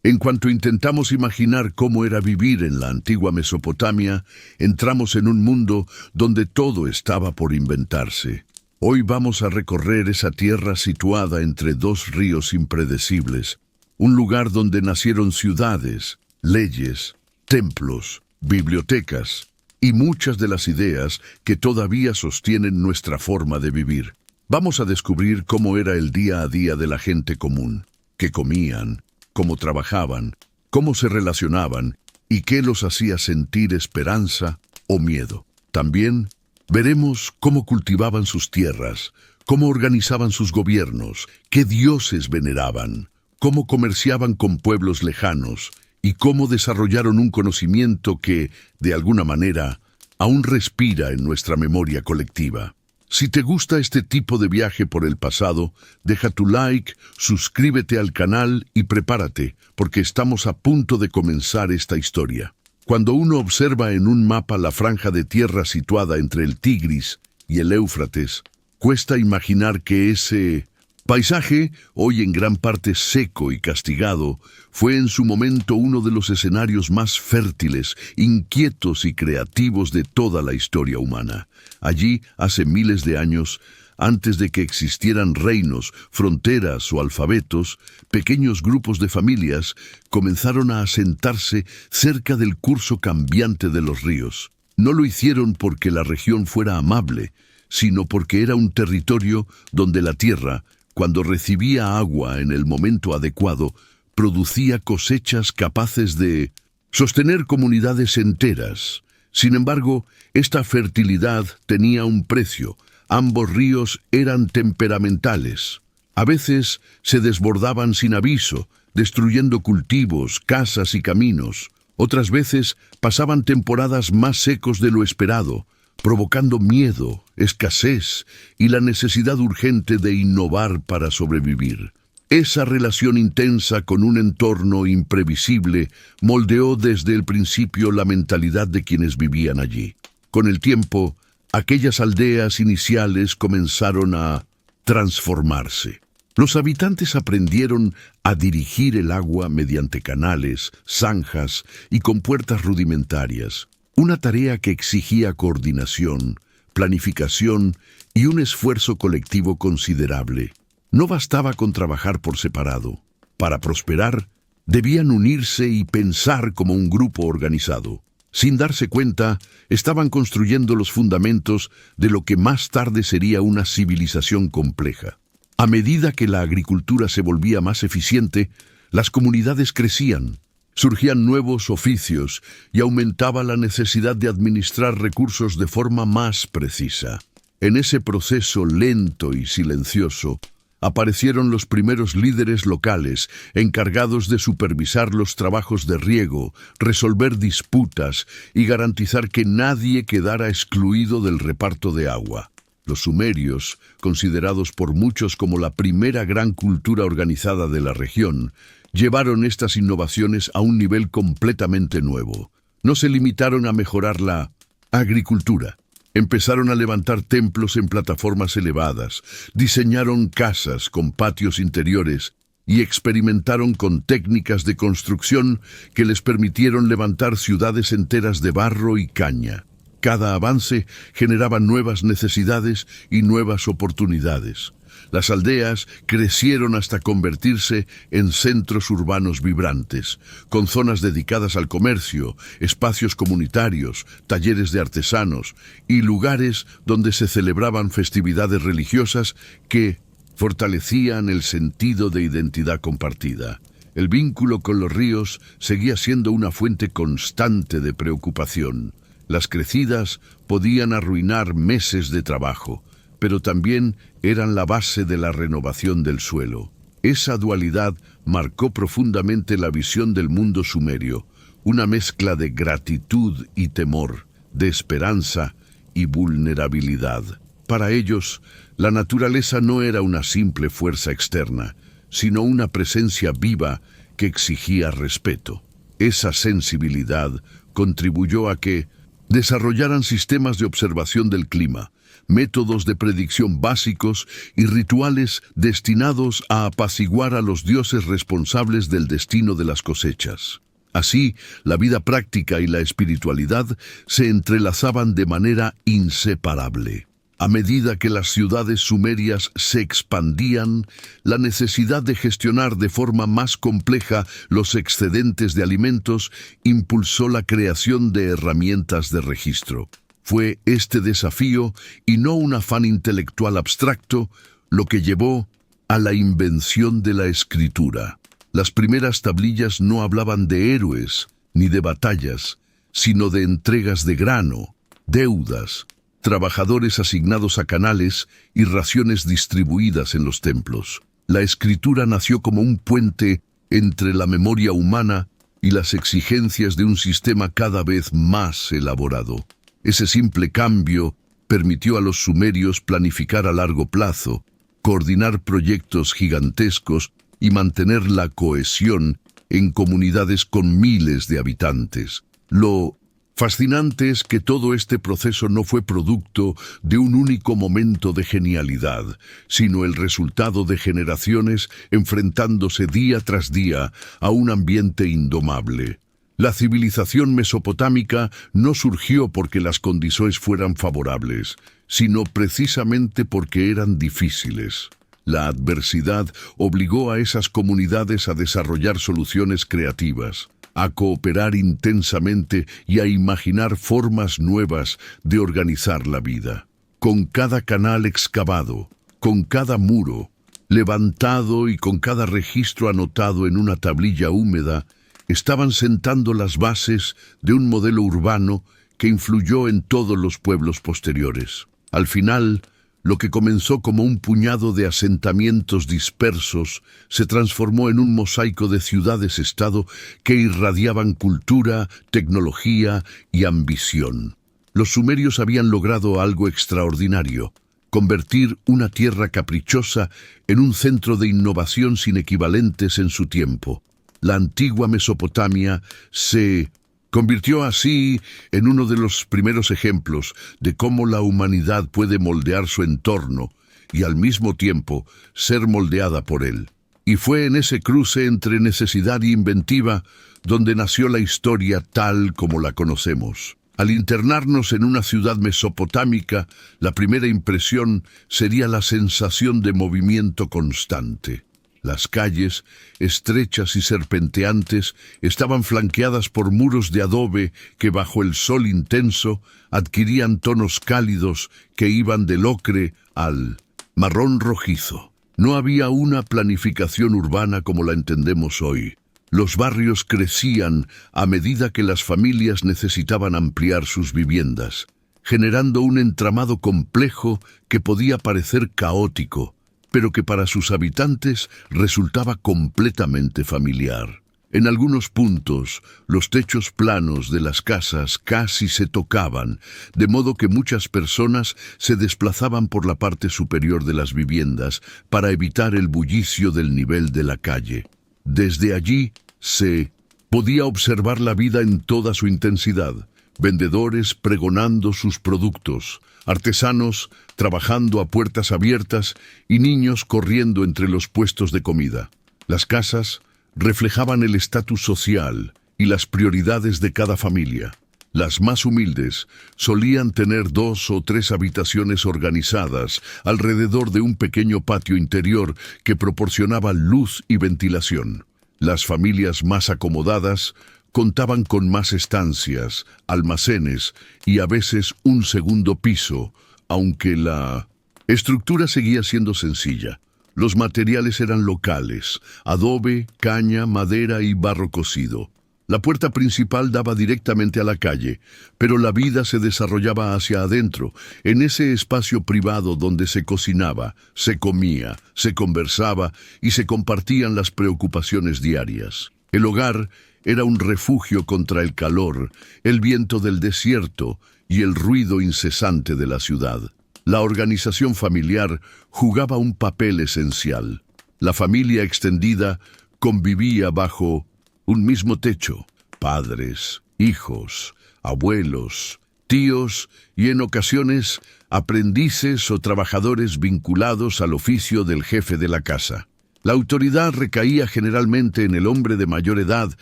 En cuanto intentamos imaginar cómo era vivir en la antigua Mesopotamia, entramos en un mundo donde todo estaba por inventarse. Hoy vamos a recorrer esa tierra situada entre dos ríos impredecibles, un lugar donde nacieron ciudades, leyes, templos, bibliotecas y muchas de las ideas que todavía sostienen nuestra forma de vivir. Vamos a descubrir cómo era el día a día de la gente común, qué comían, cómo trabajaban, cómo se relacionaban y qué los hacía sentir esperanza o miedo. También veremos cómo cultivaban sus tierras, cómo organizaban sus gobiernos, qué dioses veneraban, cómo comerciaban con pueblos lejanos y cómo desarrollaron un conocimiento que, de alguna manera, aún respira en nuestra memoria colectiva. Si te gusta este tipo de viaje por el pasado, deja tu like, suscríbete al canal y prepárate, porque estamos a punto de comenzar esta historia. Cuando uno observa en un mapa la franja de tierra situada entre el Tigris y el Éufrates, cuesta imaginar que ese paisaje, hoy en gran parte seco y castigado, fue en su momento uno de los escenarios más fértiles, inquietos y creativos de toda la historia humana. Allí, hace miles de años, antes de que existieran reinos, fronteras o alfabetos, pequeños grupos de familias comenzaron a asentarse cerca del curso cambiante de los ríos. No lo hicieron porque la región fuera amable, sino porque era un territorio donde la tierra, cuando recibía agua en el momento adecuado, producía cosechas capaces de sostener comunidades enteras. Sin embargo, esta fertilidad tenía un precio. Ambos ríos eran temperamentales. A veces se desbordaban sin aviso, destruyendo cultivos, casas y caminos. Otras veces pasaban temporadas más secos de lo esperado, provocando miedo, escasez y la necesidad urgente de innovar para sobrevivir. Esa relación intensa con un entorno imprevisible moldeó desde el principio la mentalidad de quienes vivían allí. Con el tiempo, aquellas aldeas iniciales comenzaron a transformarse. Los habitantes aprendieron a dirigir el agua mediante canales, zanjas y compuertas rudimentarias, una tarea que exigía coordinación, planificación y un esfuerzo colectivo considerable. No bastaba con trabajar por separado. Para prosperar, debían unirse y pensar como un grupo organizado. Sin darse cuenta, estaban construyendo los fundamentos de lo que más tarde sería una civilización compleja. A medida que la agricultura se volvía más eficiente, las comunidades crecían, surgían nuevos oficios y aumentaba la necesidad de administrar recursos de forma más precisa. En ese proceso lento y silencioso, aparecieron los primeros líderes locales encargados de supervisar los trabajos de riego, resolver disputas y garantizar que nadie quedara excluido del reparto de agua. Los sumerios, considerados por muchos como la primera gran cultura organizada de la región, llevaron estas innovaciones a un nivel completamente nuevo. No se limitaron a mejorar la agricultura. Empezaron a levantar templos en plataformas elevadas, diseñaron casas con patios interiores y experimentaron con técnicas de construcción que les permitieron levantar ciudades enteras de barro y caña. Cada avance generaba nuevas necesidades y nuevas oportunidades. Las aldeas crecieron hasta convertirse en centros urbanos vibrantes, con zonas dedicadas al comercio, espacios comunitarios, talleres de artesanos y lugares donde se celebraban festividades religiosas que fortalecían el sentido de identidad compartida. El vínculo con los ríos seguía siendo una fuente constante de preocupación. Las crecidas podían arruinar meses de trabajo, pero también eran la base de la renovación del suelo. Esa dualidad marcó profundamente la visión del mundo sumerio, una mezcla de gratitud y temor, de esperanza y vulnerabilidad. Para ellos, la naturaleza no era una simple fuerza externa, sino una presencia viva que exigía respeto. Esa sensibilidad contribuyó a que desarrollaran sistemas de observación del clima, métodos de predicción básicos y rituales destinados a apaciguar a los dioses responsables del destino de las cosechas. Así, la vida práctica y la espiritualidad se entrelazaban de manera inseparable. A medida que las ciudades sumerias se expandían, la necesidad de gestionar de forma más compleja los excedentes de alimentos impulsó la creación de herramientas de registro. Fue este desafío, y no un afán intelectual abstracto, lo que llevó a la invención de la escritura. Las primeras tablillas no hablaban de héroes ni de batallas, sino de entregas de grano, deudas, trabajadores asignados a canales y raciones distribuidas en los templos. La escritura nació como un puente entre la memoria humana y las exigencias de un sistema cada vez más elaborado. Ese simple cambio permitió a los sumerios planificar a largo plazo, coordinar proyectos gigantescos y mantener la cohesión en comunidades con miles de habitantes. Lo fascinante es que todo este proceso no fue producto de un único momento de genialidad, sino el resultado de generaciones enfrentándose día tras día a un ambiente indomable. La civilización mesopotámica no surgió porque las condiciones fueran favorables, sino precisamente porque eran difíciles. La adversidad obligó a esas comunidades a desarrollar soluciones creativas, a cooperar intensamente y a imaginar formas nuevas de organizar la vida. Con cada canal excavado, con cada muro levantado y con cada registro anotado en una tablilla húmeda, estaban sentando las bases de un modelo urbano que influyó en todos los pueblos posteriores. Al final, lo que comenzó como un puñado de asentamientos dispersos se transformó en un mosaico de ciudades-estado que irradiaban cultura, tecnología y ambición. Los sumerios habían logrado algo extraordinario: convertir una tierra caprichosa en un centro de innovación sin equivalentes en su tiempo. La antigua Mesopotamia se convirtió así en uno de los primeros ejemplos de cómo la humanidad puede moldear su entorno y al mismo tiempo ser moldeada por él. Y fue en ese cruce entre necesidad y inventiva donde nació la historia tal como la conocemos. Al internarnos en una ciudad mesopotámica, la primera impresión sería la sensación de movimiento constante. Las calles, estrechas y serpenteantes, estaban flanqueadas por muros de adobe que bajo el sol intenso adquirían tonos cálidos que iban del ocre al marrón rojizo. No había una planificación urbana como la entendemos hoy. Los barrios crecían a medida que las familias necesitaban ampliar sus viviendas, generando un entramado complejo que podía parecer caótico, pero que para sus habitantes resultaba completamente familiar. En algunos puntos, los techos planos de las casas casi se tocaban, de modo que muchas personas se desplazaban por la parte superior de las viviendas para evitar el bullicio del nivel de la calle. Desde allí se podía observar la vida en toda su intensidad: vendedores pregonando sus productos, artesanos trabajando a puertas abiertas y niños corriendo entre los puestos de comida. Las casas reflejaban el estatus social y las prioridades de cada familia. Las más humildes solían tener 2 o 3 habitaciones organizadas alrededor de un pequeño patio interior que proporcionaba luz y ventilación. Las familias más acomodadas contaban con más estancias, almacenes y a veces un segundo piso, aunque la estructura seguía siendo sencilla. Los materiales eran locales: adobe, caña, madera y barro cocido. La puerta principal daba directamente a la calle, pero la vida se desarrollaba hacia adentro, en ese espacio privado donde se cocinaba, se comía, se conversaba y se compartían las preocupaciones diarias. El hogar era un refugio contra el calor, el viento del desierto y el ruido incesante de la ciudad. La organización familiar jugaba un papel esencial. La familia extendida convivía bajo un mismo techo: padres, hijos, abuelos, tíos y en ocasiones aprendices o trabajadores vinculados al oficio del jefe de la casa. La autoridad recaía generalmente en el hombre de mayor edad,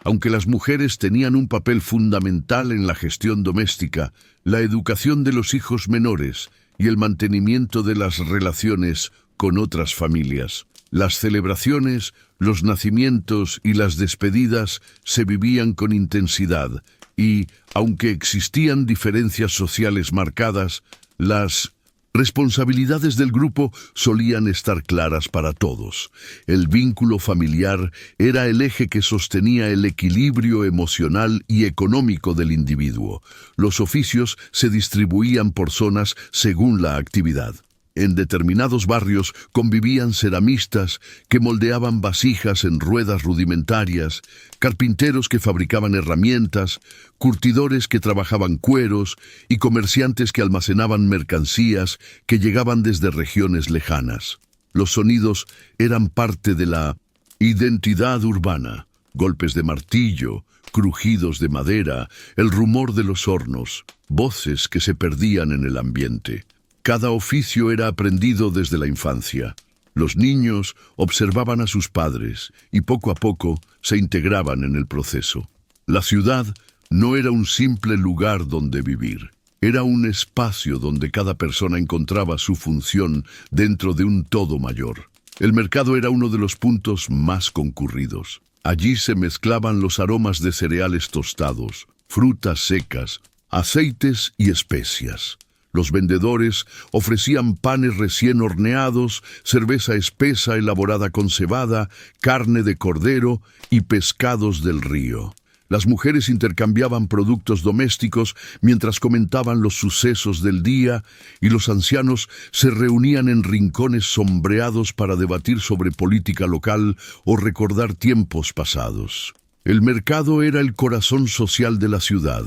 aunque las mujeres tenían un papel fundamental en la gestión doméstica, la educación de los hijos menores y el mantenimiento de las relaciones con otras familias. Las celebraciones, los nacimientos y las despedidas se vivían con intensidad y, aunque existían diferencias sociales marcadas, las responsabilidades del grupo solían estar claras para todos. El vínculo familiar era el eje que sostenía el equilibrio emocional y económico del individuo. Los oficios se distribuían por zonas según la actividad. En determinados barrios convivían ceramistas que moldeaban vasijas en ruedas rudimentarias, carpinteros que fabricaban herramientas, curtidores que trabajaban cueros y comerciantes que almacenaban mercancías que llegaban desde regiones lejanas. Los sonidos eran parte de la identidad urbana: golpes de martillo, crujidos de madera, el rumor de los hornos, voces que se perdían en el ambiente. Cada oficio era aprendido desde la infancia. Los niños observaban a sus padres y poco a poco se integraban en el proceso. La ciudad no era un simple lugar donde vivir. Era un espacio donde cada persona encontraba su función dentro de un todo mayor. El mercado era uno de los puntos más concurridos. Allí se mezclaban los aromas de cereales tostados, frutas secas, aceites y especias. Los vendedores ofrecían panes recién horneados, cerveza espesa elaborada con cebada, carne de cordero y pescados del río. Las mujeres intercambiaban productos domésticos mientras comentaban los sucesos del día, y los ancianos se reunían en rincones sombreados para debatir sobre política local o recordar tiempos pasados. El mercado era el corazón social de la ciudad.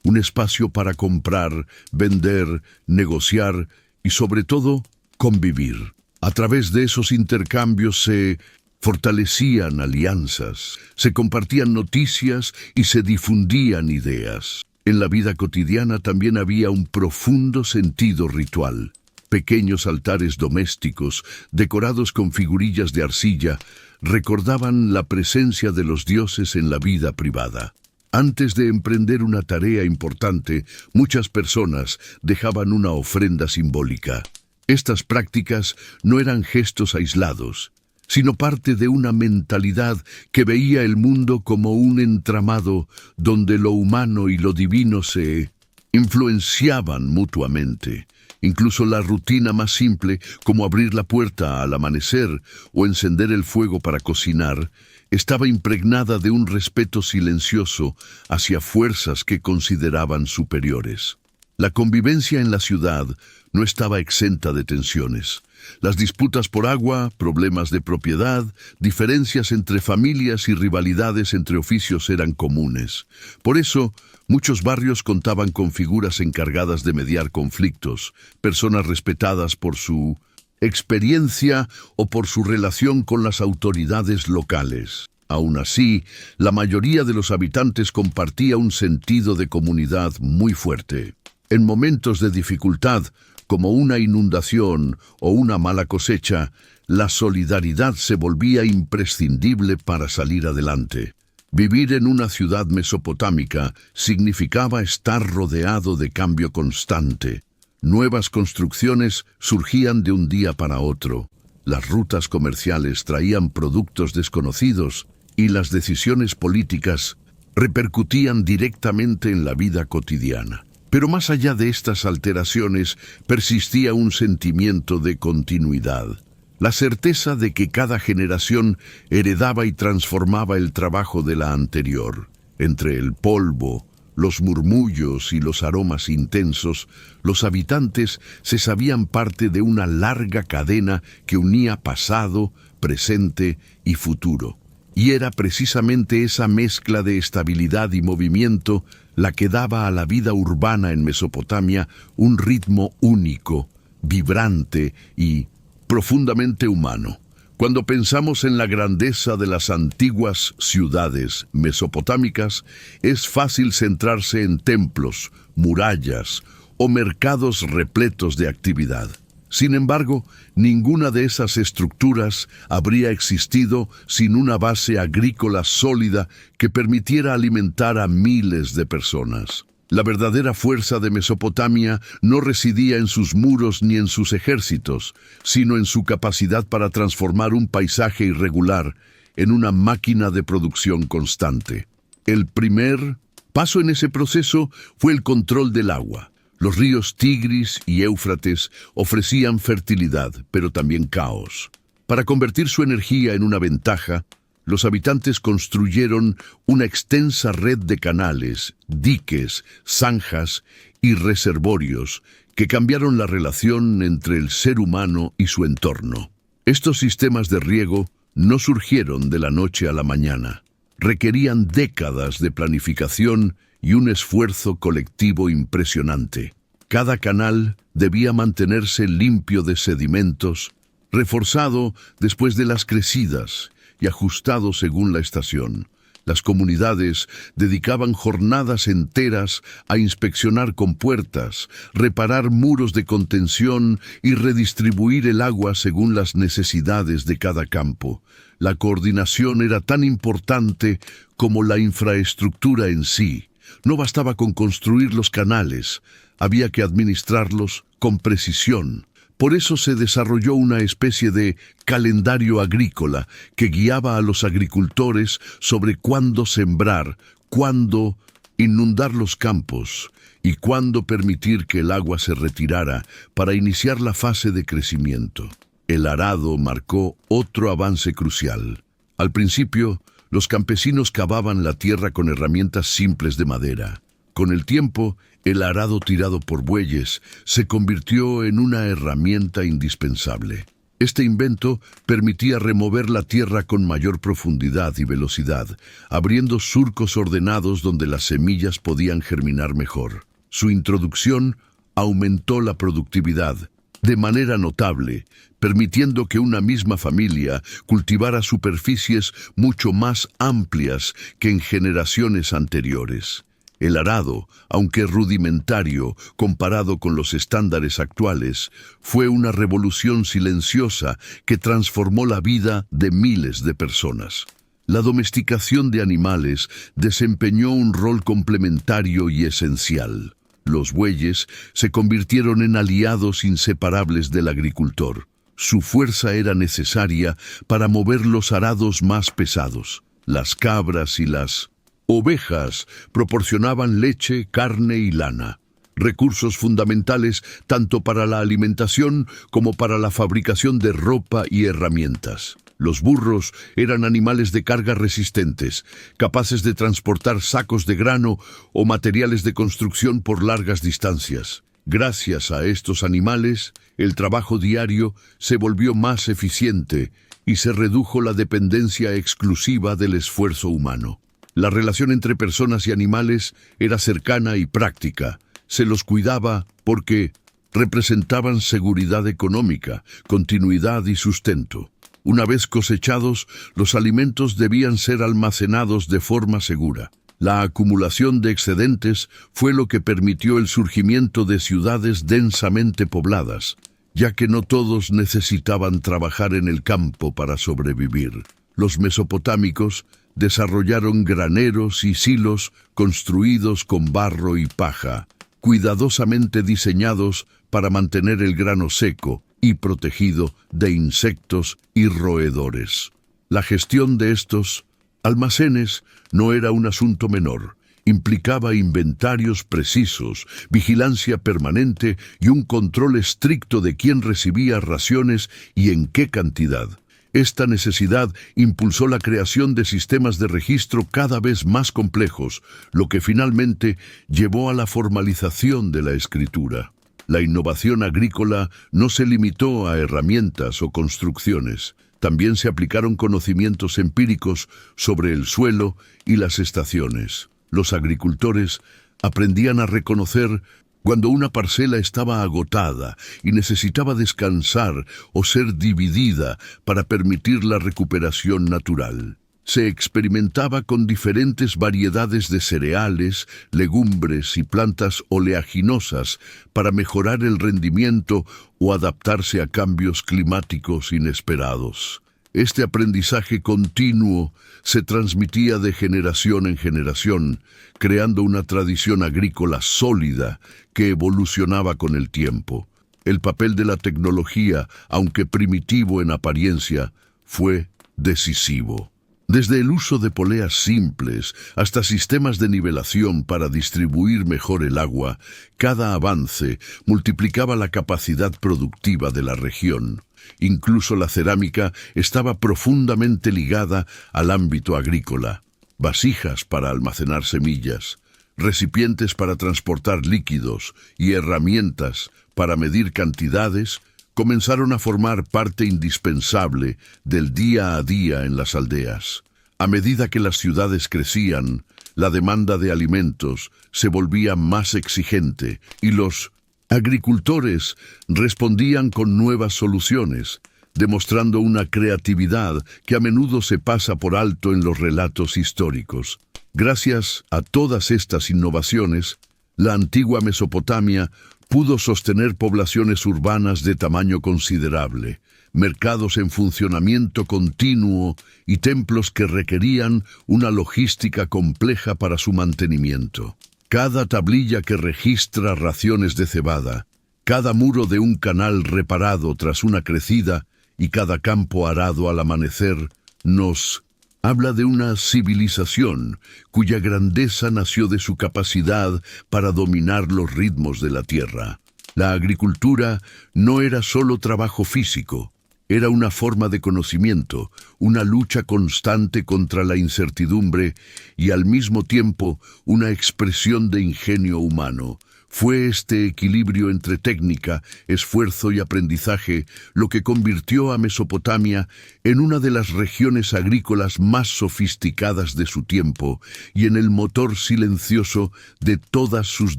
Un espacio para comprar, vender, negociar y, sobre todo, convivir. A través de esos intercambios se fortalecían alianzas, se compartían noticias y se difundían ideas. En la vida cotidiana también había un profundo sentido ritual. Pequeños altares domésticos, decorados con figurillas de arcilla, recordaban la presencia de los dioses en la vida privada. Antes de emprender una tarea importante, muchas personas dejaban una ofrenda simbólica. Estas prácticas no eran gestos aislados, sino parte de una mentalidad que veía el mundo como un entramado donde lo humano y lo divino se influenciaban mutuamente. Incluso la rutina más simple, como abrir la puerta al amanecer o encender el fuego para cocinar, estaba impregnada de un respeto silencioso hacia fuerzas que consideraban superiores. La convivencia en la ciudad no estaba exenta de tensiones. Las disputas por agua, problemas de propiedad, diferencias entre familias y rivalidades entre oficios eran comunes. Por eso, muchos barrios contaban con figuras encargadas de mediar conflictos, personas respetadas por su experiencia o por su relación con las autoridades locales. Aún así, la mayoría de los habitantes compartía un sentido de comunidad muy fuerte. En momentos de dificultad, como una inundación o una mala cosecha, la solidaridad se volvía imprescindible para salir adelante. Vivir en una ciudad mesopotámica significaba estar rodeado de cambio constante. Nuevas construcciones surgían de un día para otro. Las rutas comerciales traían productos desconocidos y las decisiones políticas repercutían directamente en la vida cotidiana. Pero más allá de estas alteraciones persistía un sentimiento de continuidad. La certeza de que cada generación heredaba y transformaba el trabajo de la anterior. Entre el polvo, los murmullos y los aromas intensos, los habitantes se sabían parte de una larga cadena que unía pasado, presente y futuro. Y era precisamente esa mezcla de estabilidad y movimiento la que daba a la vida urbana en Mesopotamia un ritmo único, vibrante y profundamente humano. Cuando pensamos en la grandeza de las antiguas ciudades mesopotámicas, es fácil centrarse en templos, murallas o mercados repletos de actividad. Sin embargo, ninguna de esas estructuras habría existido sin una base agrícola sólida que permitiera alimentar a miles de personas. La verdadera fuerza de Mesopotamia no residía en sus muros ni en sus ejércitos, sino en su capacidad para transformar un paisaje irregular en una máquina de producción constante. El primer paso en ese proceso fue el control del agua. Los ríos Tigris y Éufrates ofrecían fertilidad, pero también caos. Para convertir su energía en una ventaja, los habitantes construyeron una extensa red de canales, diques, zanjas y reservorios que cambiaron la relación entre el ser humano y su entorno. Estos sistemas de riego no surgieron de la noche a la mañana. Requerían décadas de planificación y un esfuerzo colectivo impresionante. Cada canal debía mantenerse limpio de sedimentos, reforzado después de las crecidas y ajustado según la estación. Las comunidades dedicaban jornadas enteras a inspeccionar compuertas, reparar muros de contención y redistribuir el agua según las necesidades de cada campo. La coordinación era tan importante como la infraestructura en sí. No bastaba con construir los canales, había que administrarlos con precisión. Por eso se desarrolló una especie de calendario agrícola que guiaba a los agricultores sobre cuándo sembrar, cuándo inundar los campos y cuándo permitir que el agua se retirara para iniciar la fase de crecimiento. El arado marcó otro avance crucial. Al principio, los campesinos cavaban la tierra con herramientas simples de madera. Con el tiempo, el arado tirado por bueyes se convirtió en una herramienta indispensable. Este invento permitía remover la tierra con mayor profundidad y velocidad, abriendo surcos ordenados donde las semillas podían germinar mejor. Su introducción aumentó la productividad de manera notable, permitiendo que una misma familia cultivara superficies mucho más amplias que en generaciones anteriores. El arado, aunque rudimentario comparado con los estándares actuales, fue una revolución silenciosa que transformó la vida de miles de personas. La domesticación de animales desempeñó un rol complementario y esencial. Los bueyes se convirtieron en aliados inseparables del agricultor. Su fuerza era necesaria para mover los arados más pesados. Las cabras y las ovejas proporcionaban leche, carne y lana, recursos fundamentales tanto para la alimentación como para la fabricación de ropa y herramientas. Los burros eran animales de carga resistentes, capaces de transportar sacos de grano o materiales de construcción por largas distancias. Gracias a estos animales, el trabajo diario se volvió más eficiente y se redujo la dependencia exclusiva del esfuerzo humano. La relación entre personas y animales era cercana y práctica. Se los cuidaba porque representaban seguridad económica, continuidad y sustento. Una vez cosechados, los alimentos debían ser almacenados de forma segura. La acumulación de excedentes fue lo que permitió el surgimiento de ciudades densamente pobladas, ya que no todos necesitaban trabajar en el campo para sobrevivir. Los mesopotámicos desarrollaron graneros y silos construidos con barro y paja, cuidadosamente diseñados para mantener el grano seco y protegido de insectos y roedores. La gestión de estos almacenes no era un asunto menor. Implicaba inventarios precisos, vigilancia permanente y un control estricto de quién recibía raciones y en qué cantidad. Esta necesidad impulsó la creación de sistemas de registro cada vez más complejos, lo que finalmente llevó a la formalización de la escritura. La innovación agrícola no se limitó a herramientas o construcciones. También se aplicaron conocimientos empíricos sobre el suelo y las estaciones. Los agricultores aprendían a reconocer cuando una parcela estaba agotada y necesitaba descansar o ser dividida para permitir la recuperación natural. Se experimentaba con diferentes variedades de cereales, legumbres y plantas oleaginosas para mejorar el rendimiento o adaptarse a cambios climáticos inesperados. Este aprendizaje continuo se transmitía de generación en generación, creando una tradición agrícola sólida que evolucionaba con el tiempo. El papel de la tecnología, aunque primitivo en apariencia, fue decisivo. Desde el uso de poleas simples hasta sistemas de nivelación para distribuir mejor el agua, cada avance multiplicaba la capacidad productiva de la región. Incluso la cerámica estaba profundamente ligada al ámbito agrícola. Vasijas para almacenar semillas, recipientes para transportar líquidos y herramientas para medir cantidades comenzaron a formar parte indispensable del día a día en las aldeas. A medida que las ciudades crecían, la demanda de alimentos se volvía más exigente y los agricultores respondían con nuevas soluciones, demostrando una creatividad que a menudo se pasa por alto en los relatos históricos. Gracias a todas estas innovaciones, la antigua Mesopotamia pudo sostener poblaciones urbanas de tamaño considerable, mercados en funcionamiento continuo y templos que requerían una logística compleja para su mantenimiento. Cada tablilla que registra raciones de cebada, cada muro de un canal reparado tras una crecida y cada campo arado al amanecer nos habla de una civilización cuya grandeza nació de su capacidad para dominar los ritmos de la tierra. La agricultura no era solo trabajo físico, era una forma de conocimiento, una lucha constante contra la incertidumbre y al mismo tiempo una expresión de ingenio humano. Fue este equilibrio entre técnica, esfuerzo y aprendizaje lo que convirtió a Mesopotamia en una de las regiones agrícolas más sofisticadas de su tiempo y en el motor silencioso de todas sus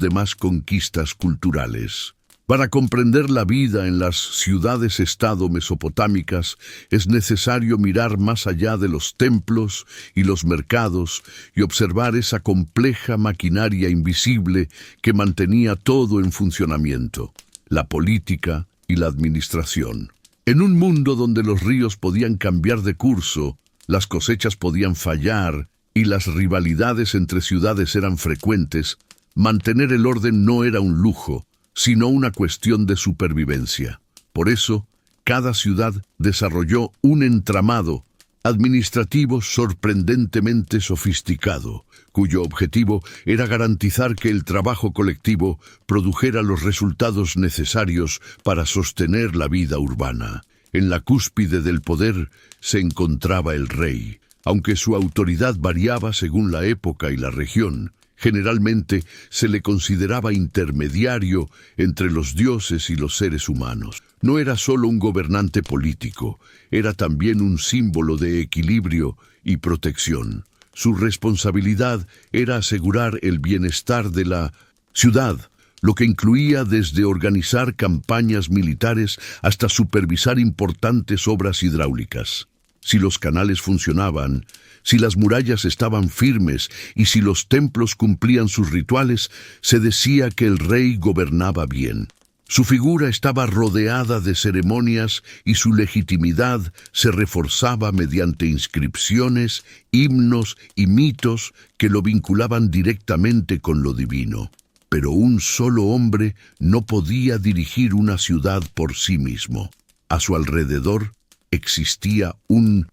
demás conquistas culturales. Para comprender la vida en las ciudades-estado mesopotámicas es necesario mirar más allá de los templos y los mercados y observar esa compleja maquinaria invisible que mantenía todo en funcionamiento, la política y la administración. En un mundo donde los ríos podían cambiar de curso, las cosechas podían fallar y las rivalidades entre ciudades eran frecuentes, mantener el orden no era un lujo, sino una cuestión de supervivencia. Por eso, cada ciudad desarrolló un entramado administrativo sorprendentemente sofisticado, cuyo objetivo era garantizar que el trabajo colectivo produjera los resultados necesarios para sostener la vida urbana. En la cúspide del poder se encontraba el rey. Aunque su autoridad variaba según la época y la región, generalmente se le consideraba intermediario entre los dioses y los seres humanos. No era solo un gobernante político, era también un símbolo de equilibrio y protección. Su responsabilidad era asegurar el bienestar de la ciudad, lo que incluía desde organizar campañas militares hasta supervisar importantes obras hidráulicas. Si los canales funcionaban, si las murallas estaban firmes y si los templos cumplían sus rituales, se decía que el rey gobernaba bien. Su figura estaba rodeada de ceremonias y su legitimidad se reforzaba mediante inscripciones, himnos y mitos que lo vinculaban directamente con lo divino. Pero un solo hombre no podía dirigir una ciudad por sí mismo. A su alrededor existía un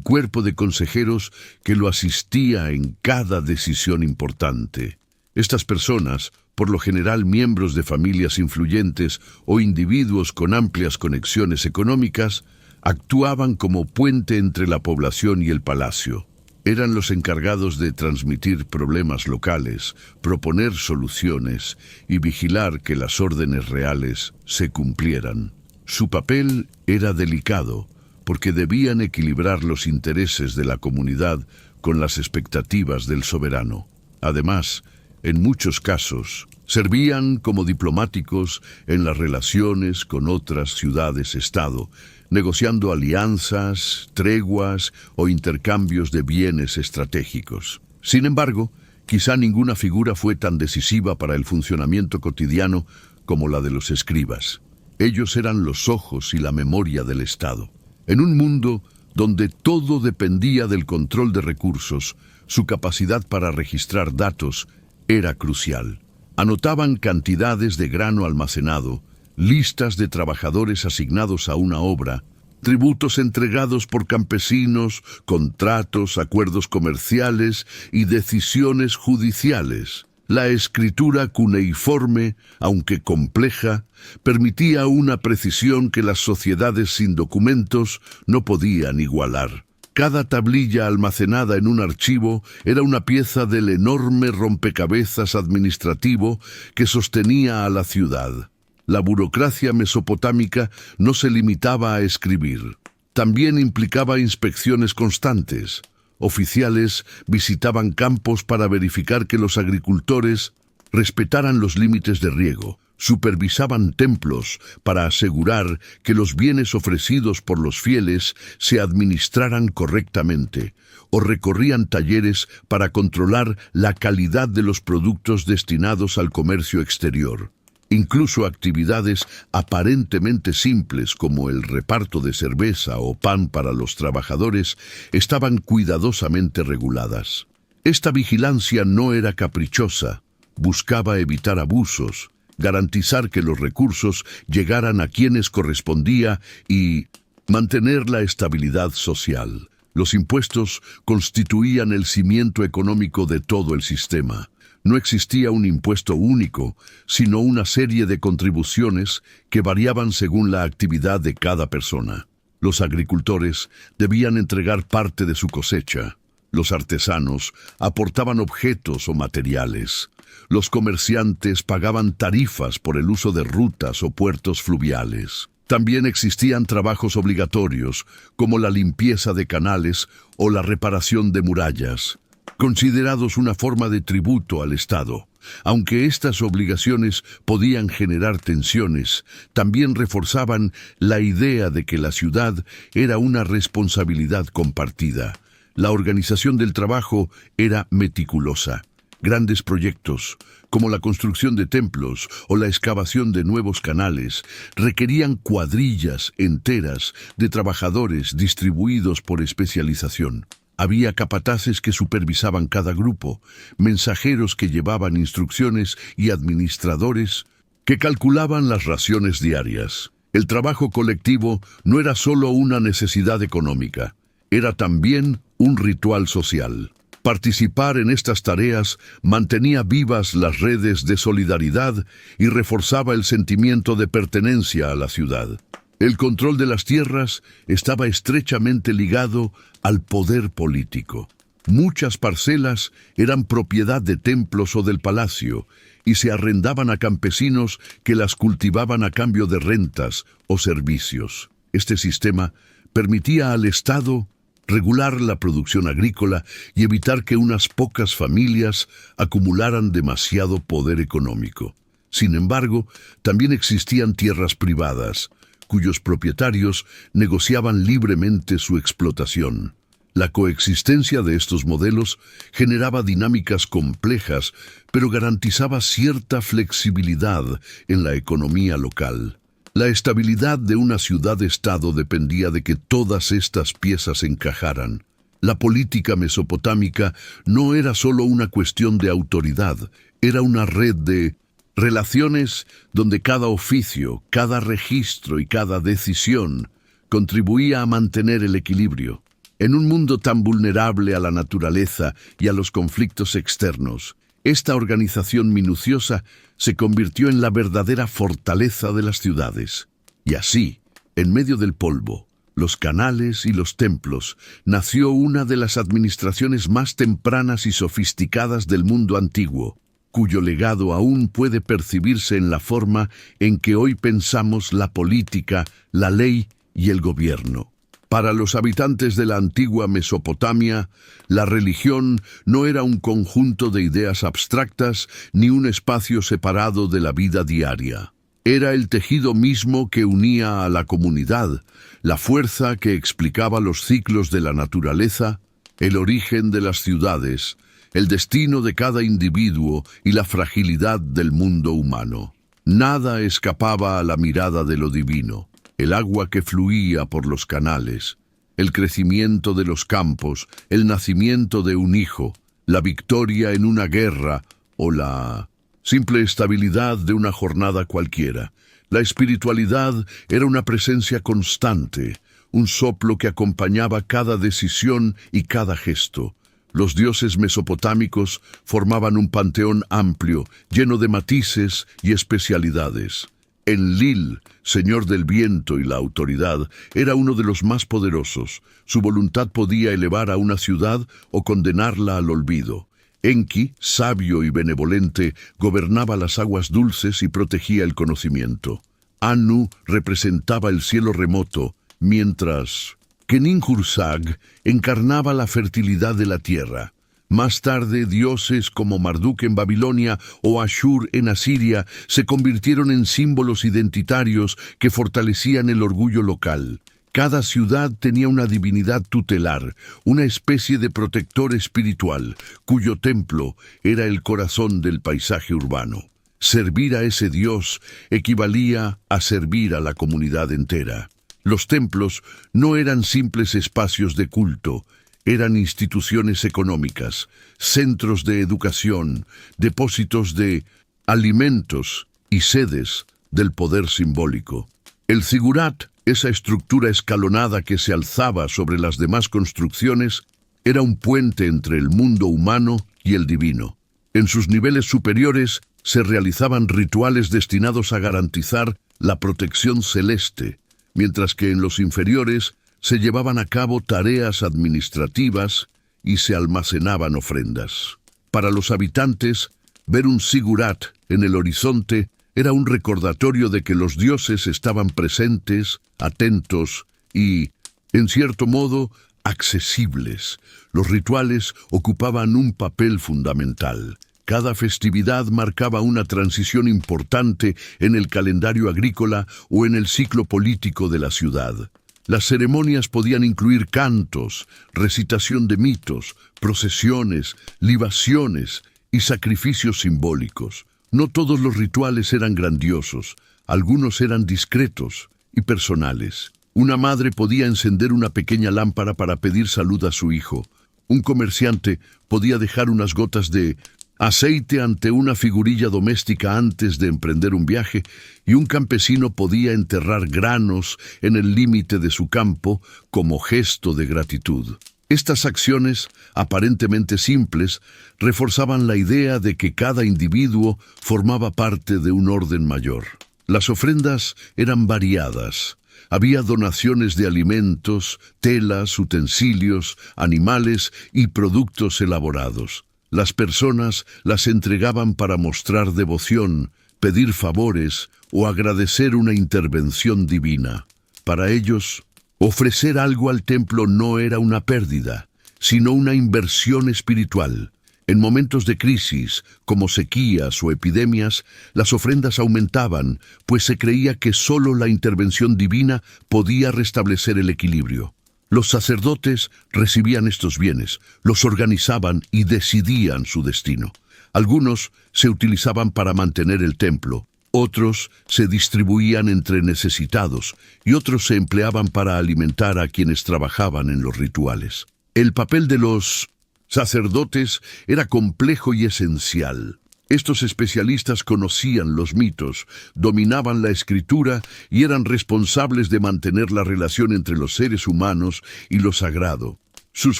cuerpo de consejeros que lo asistía en cada decisión importante. Estas personas, por lo general miembros de familias influyentes o individuos con amplias conexiones económicas, actuaban como puente entre la población y el palacio. Eran los encargados de transmitir problemas locales, proponer soluciones y vigilar que las órdenes reales se cumplieran. Su papel era delicado, porque debían equilibrar los intereses de la comunidad con las expectativas del soberano. Además, en muchos casos, servían como diplomáticos en las relaciones con otras ciudades-estado, negociando alianzas, treguas o intercambios de bienes estratégicos. Sin embargo, quizá ninguna figura fue tan decisiva para el funcionamiento cotidiano como la de los escribas. Ellos eran los ojos y la memoria del Estado. En un mundo donde todo dependía del control de recursos, su capacidad para registrar datos era crucial. Anotaban cantidades de grano almacenado, listas de trabajadores asignados a una obra, tributos entregados por campesinos, contratos, acuerdos comerciales y decisiones judiciales. La escritura cuneiforme, aunque compleja, permitía una precisión que las sociedades sin documentos no podían igualar. Cada tablilla almacenada en un archivo era una pieza del enorme rompecabezas administrativo que sostenía a la ciudad. La burocracia mesopotámica no se limitaba a escribir. También implicaba inspecciones constantes. Oficiales visitaban campos para verificar que los agricultores respetaran los límites de riego, supervisaban templos para asegurar que los bienes ofrecidos por los fieles se administraran correctamente, o recorrían talleres para controlar la calidad de los productos destinados al comercio exterior. Incluso actividades aparentemente simples como el reparto de cerveza o pan para los trabajadores estaban cuidadosamente reguladas. Esta vigilancia no era caprichosa, buscaba evitar abusos, garantizar que los recursos llegaran a quienes correspondía y mantener la estabilidad social. Los impuestos constituían el cimiento económico de todo el sistema. No existía un impuesto único, sino una serie de contribuciones que variaban según la actividad de cada persona. Los agricultores debían entregar parte de su cosecha. Los artesanos aportaban objetos o materiales. Los comerciantes pagaban tarifas por el uso de rutas o puertos fluviales. También existían trabajos obligatorios, como la limpieza de canales o la reparación de murallas, considerados una forma de tributo al Estado. Aunque estas obligaciones podían generar tensiones, también reforzaban la idea de que la ciudad era una responsabilidad compartida. La organización del trabajo era meticulosa. Grandes proyectos, como la construcción de templos o la excavación de nuevos canales, requerían cuadrillas enteras de trabajadores distribuidos por especialización. Había capataces que supervisaban cada grupo, mensajeros que llevaban instrucciones y administradores que calculaban las raciones diarias. El trabajo colectivo no era solo una necesidad económica, era también un ritual social. Participar en estas tareas mantenía vivas las redes de solidaridad y reforzaba el sentimiento de pertenencia a la ciudad. El control de las tierras estaba estrechamente ligado al poder político. Muchas parcelas eran propiedad de templos o del palacio y se arrendaban a campesinos que las cultivaban a cambio de rentas o servicios. Este sistema permitía al Estado regular la producción agrícola y evitar que unas pocas familias acumularan demasiado poder económico. Sin embargo, también existían tierras privadas, cuyos propietarios negociaban libremente su explotación. La coexistencia de estos modelos generaba dinámicas complejas, pero garantizaba cierta flexibilidad en la economía local. La estabilidad de una ciudad-estado dependía de que todas estas piezas encajaran. La política mesopotámica no era solo una cuestión de autoridad, era una red de relaciones donde cada oficio, cada registro y cada decisión contribuía a mantener el equilibrio. En un mundo tan vulnerable a la naturaleza y a los conflictos externos, esta organización minuciosa se convirtió en la verdadera fortaleza de las ciudades. Y así, en medio del polvo, los canales y los templos, nació una de las administraciones más tempranas y sofisticadas del mundo antiguo, cuyo legado aún puede percibirse en la forma en que hoy pensamos la política, la ley y el gobierno. Para los habitantes de la antigua Mesopotamia, la religión no era un conjunto de ideas abstractas ni un espacio separado de la vida diaria. Era el tejido mismo que unía a la comunidad, la fuerza que explicaba los ciclos de la naturaleza, el origen de las ciudades, el destino de cada individuo y la fragilidad del mundo humano. Nada escapaba a la mirada de lo divino. El agua que fluía por los canales, el crecimiento de los campos, el nacimiento de un hijo, la victoria en una guerra o la simple estabilidad de una jornada cualquiera. La espiritualidad era una presencia constante, un soplo que acompañaba cada decisión y cada gesto. Los dioses mesopotámicos formaban un panteón amplio, lleno de matices y especialidades. Enlil, señor del viento y la autoridad, era uno de los más poderosos. Su voluntad podía elevar a una ciudad o condenarla al olvido. Enki, sabio y benevolente, gobernaba las aguas dulces y protegía el conocimiento. Anu representaba el cielo remoto, mientras que Ninhursag encarnaba la fertilidad de la tierra. Más tarde, dioses como Marduk en Babilonia o Ashur en Asiria se convirtieron en símbolos identitarios que fortalecían el orgullo local. Cada ciudad tenía una divinidad tutelar, una especie de protector espiritual, cuyo templo era el corazón del paisaje urbano. Servir a ese dios equivalía a servir a la comunidad entera. Los templos no eran simples espacios de culto, eran instituciones económicas, centros de educación, depósitos de alimentos y sedes del poder simbólico. El zigurat, esa estructura escalonada que se alzaba sobre las demás construcciones, era un puente entre el mundo humano y el divino. En sus niveles superiores se realizaban rituales destinados a garantizar la protección celeste, mientras que en los inferiores se llevaban a cabo tareas administrativas y se almacenaban ofrendas. Para los habitantes, ver un zigurat en el horizonte era un recordatorio de que los dioses estaban presentes, atentos y, en cierto modo, accesibles. Los rituales ocupaban un papel fundamental. Cada festividad marcaba una transición importante en el calendario agrícola o en el ciclo político de la ciudad. Las ceremonias podían incluir cantos, recitación de mitos, procesiones, libaciones y sacrificios simbólicos. No todos los rituales eran grandiosos, algunos eran discretos y personales. Una madre podía encender una pequeña lámpara para pedir salud a su hijo. Un comerciante podía dejar unas gotas de aceite ante una figurilla doméstica antes de emprender un viaje, y un campesino podía enterrar granos en el límite de su campo como gesto de gratitud. Estas acciones, aparentemente simples, reforzaban la idea de que cada individuo formaba parte de un orden mayor. Las ofrendas eran variadas. Había donaciones de alimentos, telas, utensilios, animales y productos elaborados. Las personas las entregaban para mostrar devoción, pedir favores o agradecer una intervención divina. Para ellos, ofrecer algo al templo no era una pérdida, sino una inversión espiritual. En momentos de crisis, como sequías o epidemias, las ofrendas aumentaban, pues se creía que solo la intervención divina podía restablecer el equilibrio. Los sacerdotes recibían estos bienes, los organizaban y decidían su destino. Algunos se utilizaban para mantener el templo, otros se distribuían entre necesitados y otros se empleaban para alimentar a quienes trabajaban en los rituales. El papel de los sacerdotes era complejo y esencial. Estos especialistas conocían los mitos, dominaban la escritura y eran responsables de mantener la relación entre los seres humanos y lo sagrado. Sus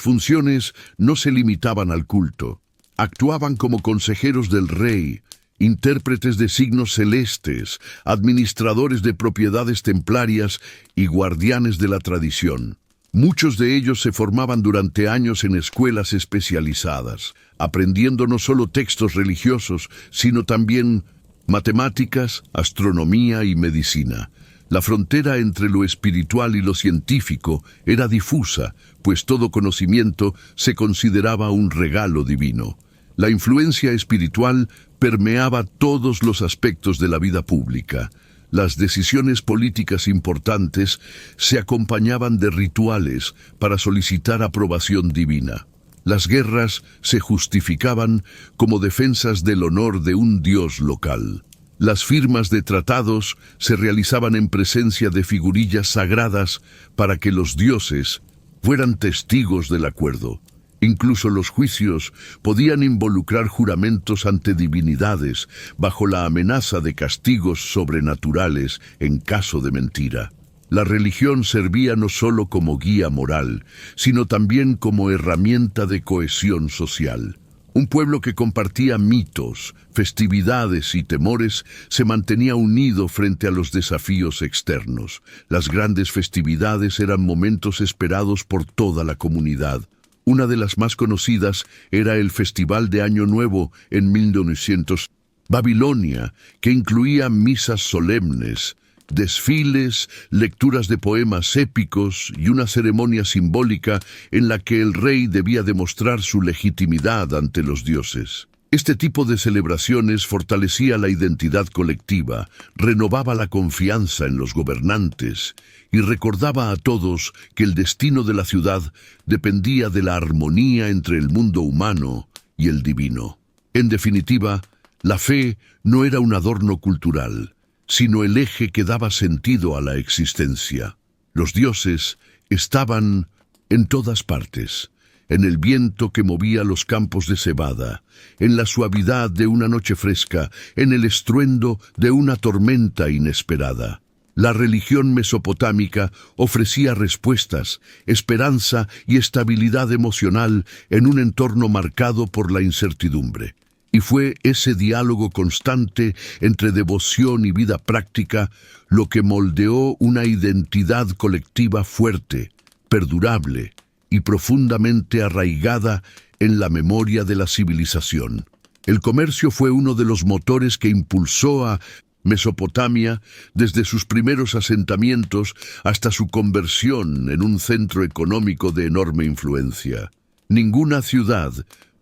funciones no se limitaban al culto. Actuaban como consejeros del rey, intérpretes de signos celestes, administradores de propiedades templarias y guardianes de la tradición. Muchos de ellos se formaban durante años en escuelas especializadas, aprendiendo no solo textos religiosos, sino también matemáticas, astronomía y medicina. La frontera entre lo espiritual y lo científico era difusa, pues todo conocimiento se consideraba un regalo divino. La influencia espiritual permeaba todos los aspectos de la vida pública. Las decisiones políticas importantes se acompañaban de rituales para solicitar aprobación divina. Las guerras se justificaban como defensas del honor de un dios local. Las firmas de tratados se realizaban en presencia de figurillas sagradas para que los dioses fueran testigos del acuerdo. Incluso los juicios podían involucrar juramentos ante divinidades bajo la amenaza de castigos sobrenaturales en caso de mentira. La religión servía no solo como guía moral, sino también como herramienta de cohesión social. Un pueblo que compartía mitos, festividades y temores se mantenía unido frente a los desafíos externos. Las grandes festividades eran momentos esperados por toda la comunidad. Una de las más conocidas era el Festival de Año Nuevo en 1900 Babilonia, que incluía misas solemnes, desfiles, lecturas de poemas épicos y una ceremonia simbólica en la que el rey debía demostrar su legitimidad ante los dioses. Este tipo de celebraciones fortalecía la identidad colectiva, renovaba la confianza en los gobernantes y recordaba a todos que el destino de la ciudad dependía de la armonía entre el mundo humano y el divino. En definitiva, la fe no era un adorno cultural, sino el eje que daba sentido a la existencia. Los dioses estaban en todas partes, en el viento que movía los campos de cebada, en la suavidad de una noche fresca, en el estruendo de una tormenta inesperada. La religión mesopotámica ofrecía respuestas, esperanza y estabilidad emocional en un entorno marcado por la incertidumbre. Y fue ese diálogo constante entre devoción y vida práctica lo que moldeó una identidad colectiva fuerte, perdurable y profundamente arraigada en la memoria de la civilización. El comercio fue uno de los motores que impulsó a Mesopotamia desde sus primeros asentamientos hasta su conversión en un centro económico de enorme influencia. Ninguna ciudad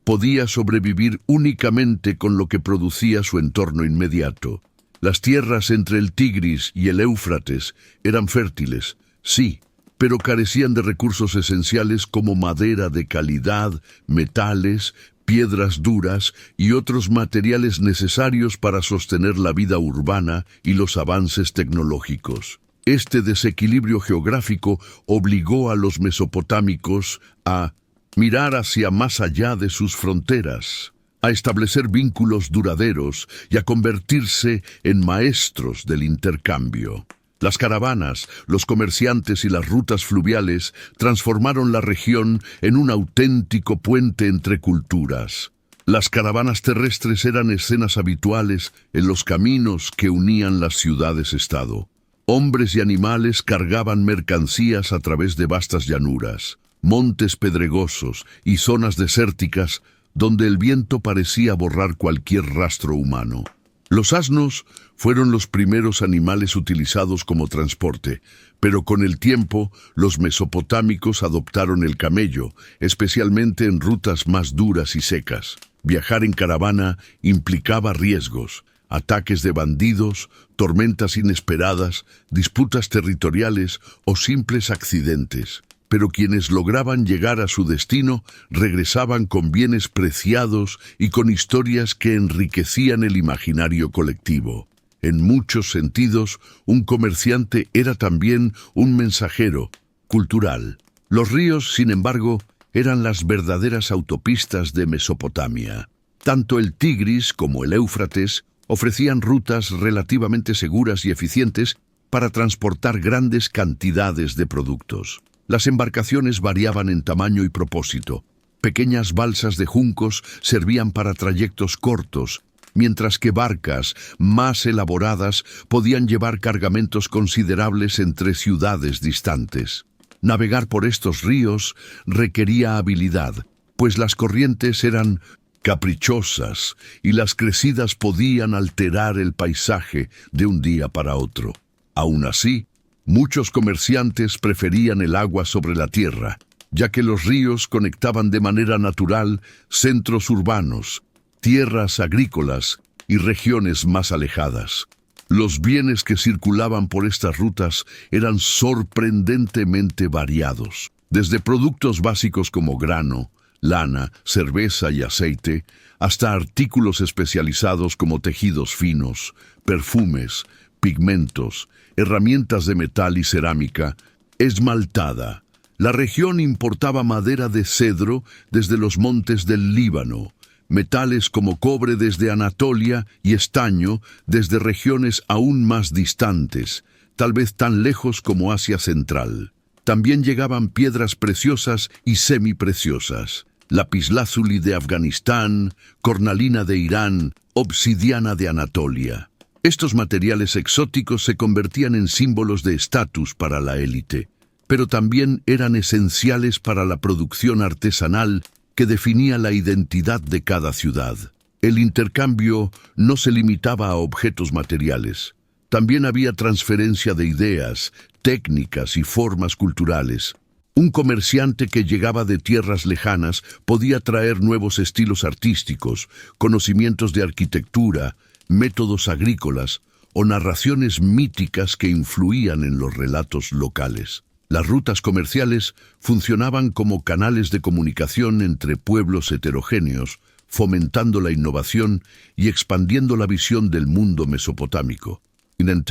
podía sobrevivir únicamente con lo que producía su entorno inmediato. Las tierras entre el Tigris y el Éufrates eran fértiles, sí, pero carecían de recursos esenciales como madera de calidad, metales, piedras duras y otros materiales necesarios para sostener la vida urbana y los avances tecnológicos. Este desequilibrio geográfico obligó a los mesopotámicos a mirar hacia más allá de sus fronteras, a establecer vínculos duraderos y a convertirse en maestros del intercambio. Las caravanas, los comerciantes y las rutas fluviales transformaron la región en un auténtico puente entre culturas. Las caravanas terrestres eran escenas habituales en los caminos que unían las ciudades-estado. Hombres y animales cargaban mercancías a través de vastas llanuras, montes pedregosos y zonas desérticas donde el viento parecía borrar cualquier rastro humano. Los asnos fueron los primeros animales utilizados como transporte, pero con el tiempo los mesopotámicos adoptaron el camello, especialmente en rutas más duras y secas. Viajar en caravana implicaba riesgos, ataques de bandidos, tormentas inesperadas, disputas territoriales o simples accidentes. Pero quienes lograban llegar a su destino regresaban con bienes preciados y con historias que enriquecían el imaginario colectivo. En muchos sentidos, un comerciante era también un mensajero cultural. Los ríos, sin embargo, eran las verdaderas autopistas de Mesopotamia. Tanto el Tigris como el Éufrates ofrecían rutas relativamente seguras y eficientes para transportar grandes cantidades de productos. Las embarcaciones variaban en tamaño y propósito. Pequeñas balsas de juncos servían para trayectos cortos, mientras que barcas más elaboradas podían llevar cargamentos considerables entre ciudades distantes. Navegar por estos ríos requería habilidad, pues las corrientes eran caprichosas y las crecidas podían alterar el paisaje de un día para otro. Aún así, muchos comerciantes preferían el agua sobre la tierra, ya que los ríos conectaban de manera natural centros urbanos, tierras agrícolas y regiones más alejadas. Los bienes que circulaban por estas rutas eran sorprendentemente variados, desde productos básicos como grano, lana, cerveza y aceite, hasta artículos especializados como tejidos finos, perfumes, pigmentos, herramientas de metal y cerámica, esmaltada. La región importaba madera de cedro desde los montes del Líbano, metales como cobre desde Anatolia y estaño desde regiones aún más distantes, tal vez tan lejos como Asia Central. También llegaban piedras preciosas y semipreciosas, lapislázuli de Afganistán, cornalina de Irán, obsidiana de Anatolia. Estos materiales exóticos se convertían en símbolos de estatus para la élite, pero también eran esenciales para la producción artesanal que definía la identidad de cada ciudad. El intercambio no se limitaba a objetos materiales. También había transferencia de ideas, técnicas y formas culturales. Un comerciante que llegaba de tierras lejanas podía traer nuevos estilos artísticos, conocimientos de arquitectura, métodos agrícolas o narraciones míticas que influían en los relatos locales. Las rutas comerciales funcionaban como canales de comunicación entre pueblos heterogéneos, fomentando la innovación y expandiendo la visión del mundo mesopotámico. En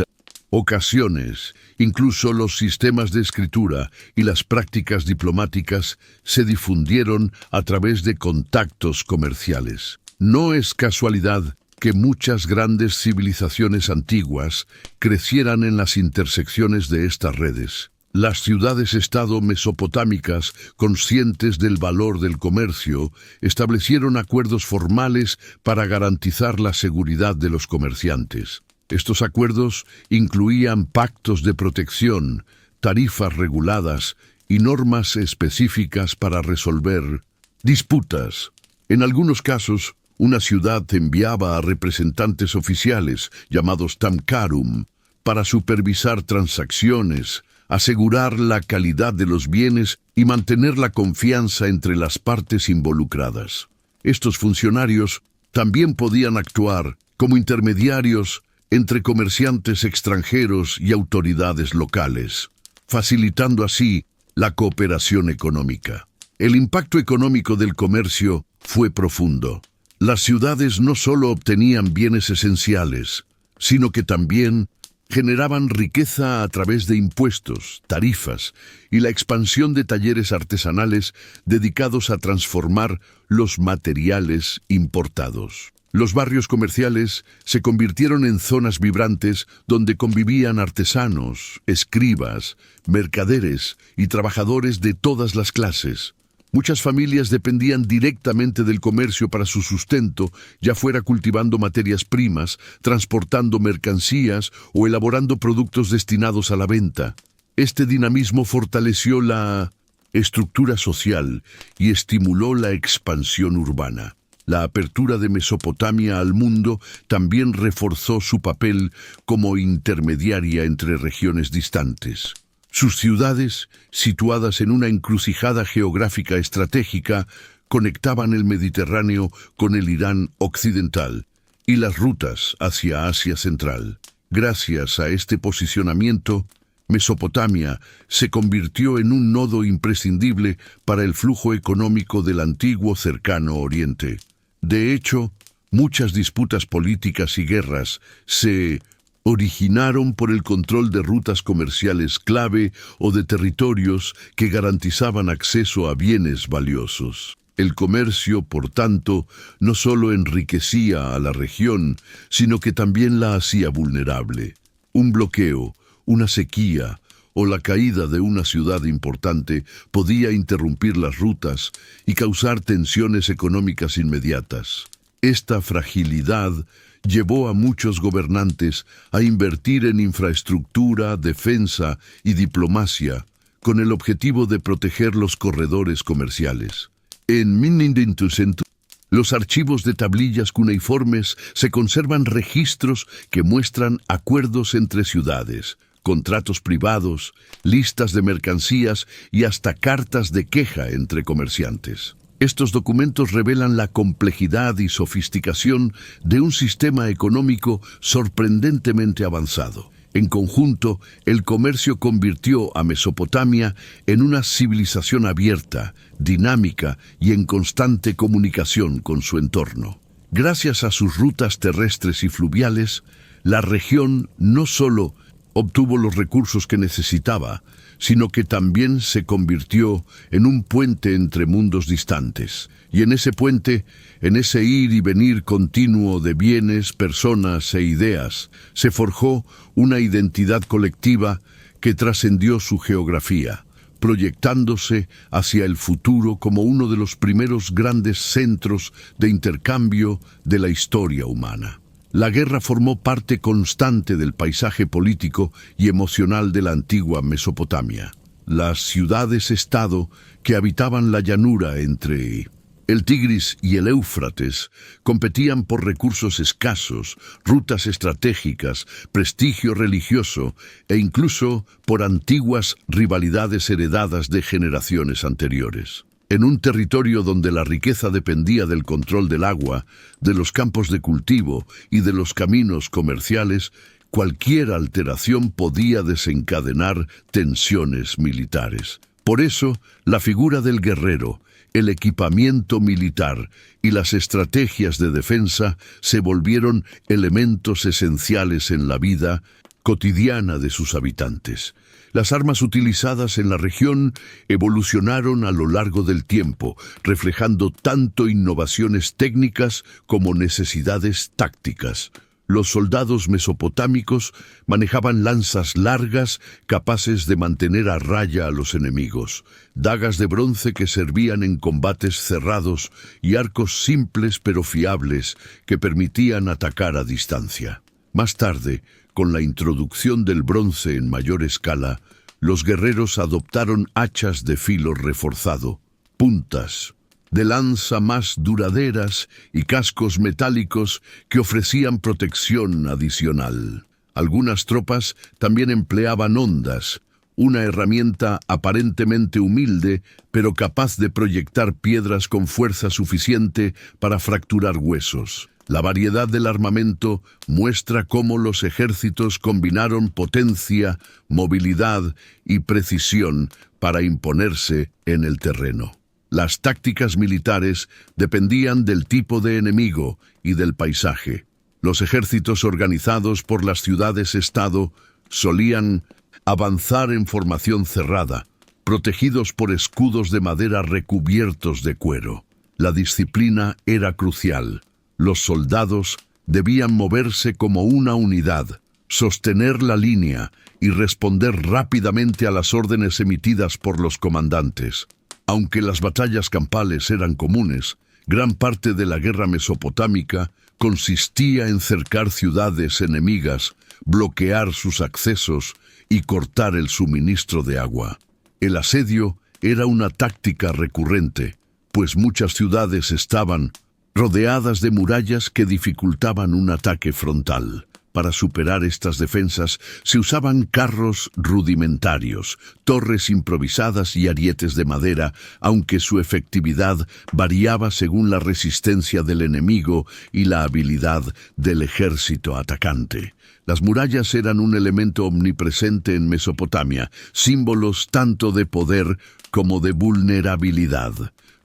ocasiones, incluso los sistemas de escritura y las prácticas diplomáticas se difundieron a través de contactos comerciales. No es casualidad que muchas grandes civilizaciones antiguas crecieran en las intersecciones de estas redes. Las ciudades-estado mesopotámicas, conscientes del valor del comercio, establecieron acuerdos formales para garantizar la seguridad de los comerciantes. Estos acuerdos incluían pactos de protección, tarifas reguladas y normas específicas para resolver disputas. En algunos casos, una ciudad enviaba a representantes oficiales, llamados tamkarum, para supervisar transacciones, asegurar la calidad de los bienes y mantener la confianza entre las partes involucradas. Estos funcionarios también podían actuar como intermediarios entre comerciantes extranjeros y autoridades locales, facilitando así la cooperación económica. El impacto económico del comercio fue profundo. Las ciudades no solo obtenían bienes esenciales, sino que también generaban riqueza a través de impuestos, tarifas y la expansión de talleres artesanales dedicados a transformar los materiales importados. Los barrios comerciales se convirtieron en zonas vibrantes donde convivían artesanos, escribas, mercaderes y trabajadores de todas las clases. Muchas familias dependían directamente del comercio para su sustento, ya fuera cultivando materias primas, transportando mercancías o elaborando productos destinados a la venta. Este dinamismo fortaleció la estructura social y estimuló la expansión urbana. La apertura de Mesopotamia al mundo también reforzó su papel como intermediaria entre regiones distantes. Sus ciudades, situadas en una encrucijada geográfica estratégica, conectaban el Mediterráneo con el Irán occidental y las rutas hacia Asia Central. Gracias a este posicionamiento, Mesopotamia se convirtió en un nodo imprescindible para el flujo económico del antiguo Cercano Oriente. De hecho, muchas disputas políticas y guerras se originaron por el control de rutas comerciales clave o de territorios que garantizaban acceso a bienes valiosos. El comercio, por tanto, no solo enriquecía a la región, sino que también la hacía vulnerable. Un bloqueo, una sequía o la caída de una ciudad importante podía interrumpir las rutas y causar tensiones económicas inmediatas. Esta fragilidad llevó a muchos gobernantes a invertir en infraestructura, defensa y diplomacia con el objetivo de proteger los corredores comerciales. En 1900, los archivos de tablillas cuneiformes se conservan registros que muestran acuerdos entre ciudades, contratos privados, listas de mercancías y hasta cartas de queja entre comerciantes. Estos documentos revelan la complejidad y sofisticación de un sistema económico sorprendentemente avanzado. En conjunto, el comercio convirtió a Mesopotamia en una civilización abierta, dinámica y en constante comunicación con su entorno. Gracias a sus rutas terrestres y fluviales, la región no solo obtuvo los recursos que necesitaba, sino que también se convirtió en un puente entre mundos distantes. Y en ese puente, en ese ir y venir continuo de bienes, personas e ideas, se forjó una identidad colectiva que trascendió su geografía, proyectándose hacia el futuro como uno de los primeros grandes centros de intercambio de la historia humana. La guerra formó parte constante del paisaje político y emocional de la antigua Mesopotamia. Las ciudades-estado que habitaban la llanura entre el Tigris y el Éufrates competían por recursos escasos, rutas estratégicas, prestigio religioso e incluso por antiguas rivalidades heredadas de generaciones anteriores. En un territorio donde la riqueza dependía del control del agua, de los campos de cultivo y de los caminos comerciales, cualquier alteración podía desencadenar tensiones militares. Por eso, la figura del guerrero, el equipamiento militar y las estrategias de defensa se volvieron elementos esenciales en la vida cotidiana de sus habitantes. Las armas utilizadas en la región evolucionaron a lo largo del tiempo, reflejando tanto innovaciones técnicas como necesidades tácticas. Los soldados mesopotámicos manejaban lanzas largas capaces de mantener a raya a los enemigos, dagas de bronce que servían en combates cerrados y arcos simples pero fiables que permitían atacar a distancia. Más tarde, con la introducción del bronce en mayor escala, los guerreros adoptaron hachas de filo reforzado, puntas de lanza más duraderas y cascos metálicos que ofrecían protección adicional. Algunas tropas también empleaban hondas, una herramienta aparentemente humilde, pero capaz de proyectar piedras con fuerza suficiente para fracturar huesos. La variedad del armamento muestra cómo los ejércitos combinaron potencia, movilidad y precisión para imponerse en el terreno. Las tácticas militares dependían del tipo de enemigo y del paisaje. Los ejércitos organizados por las ciudades-estado solían avanzar en formación cerrada, protegidos por escudos de madera recubiertos de cuero. La disciplina era crucial. Los soldados debían moverse como una unidad, sostener la línea y responder rápidamente a las órdenes emitidas por los comandantes. Aunque las batallas campales eran comunes, gran parte de la guerra mesopotámica consistía en cercar ciudades enemigas, bloquear sus accesos y cortar el suministro de agua. El asedio era una táctica recurrente, pues muchas ciudades estaban rodeadas de murallas que dificultaban un ataque frontal. Para superar estas defensas se usaban carros rudimentarios, torres improvisadas y arietes de madera, aunque su efectividad variaba según la resistencia del enemigo y la habilidad del ejército atacante. Las murallas eran un elemento omnipresente en Mesopotamia, símbolos tanto de poder como de vulnerabilidad.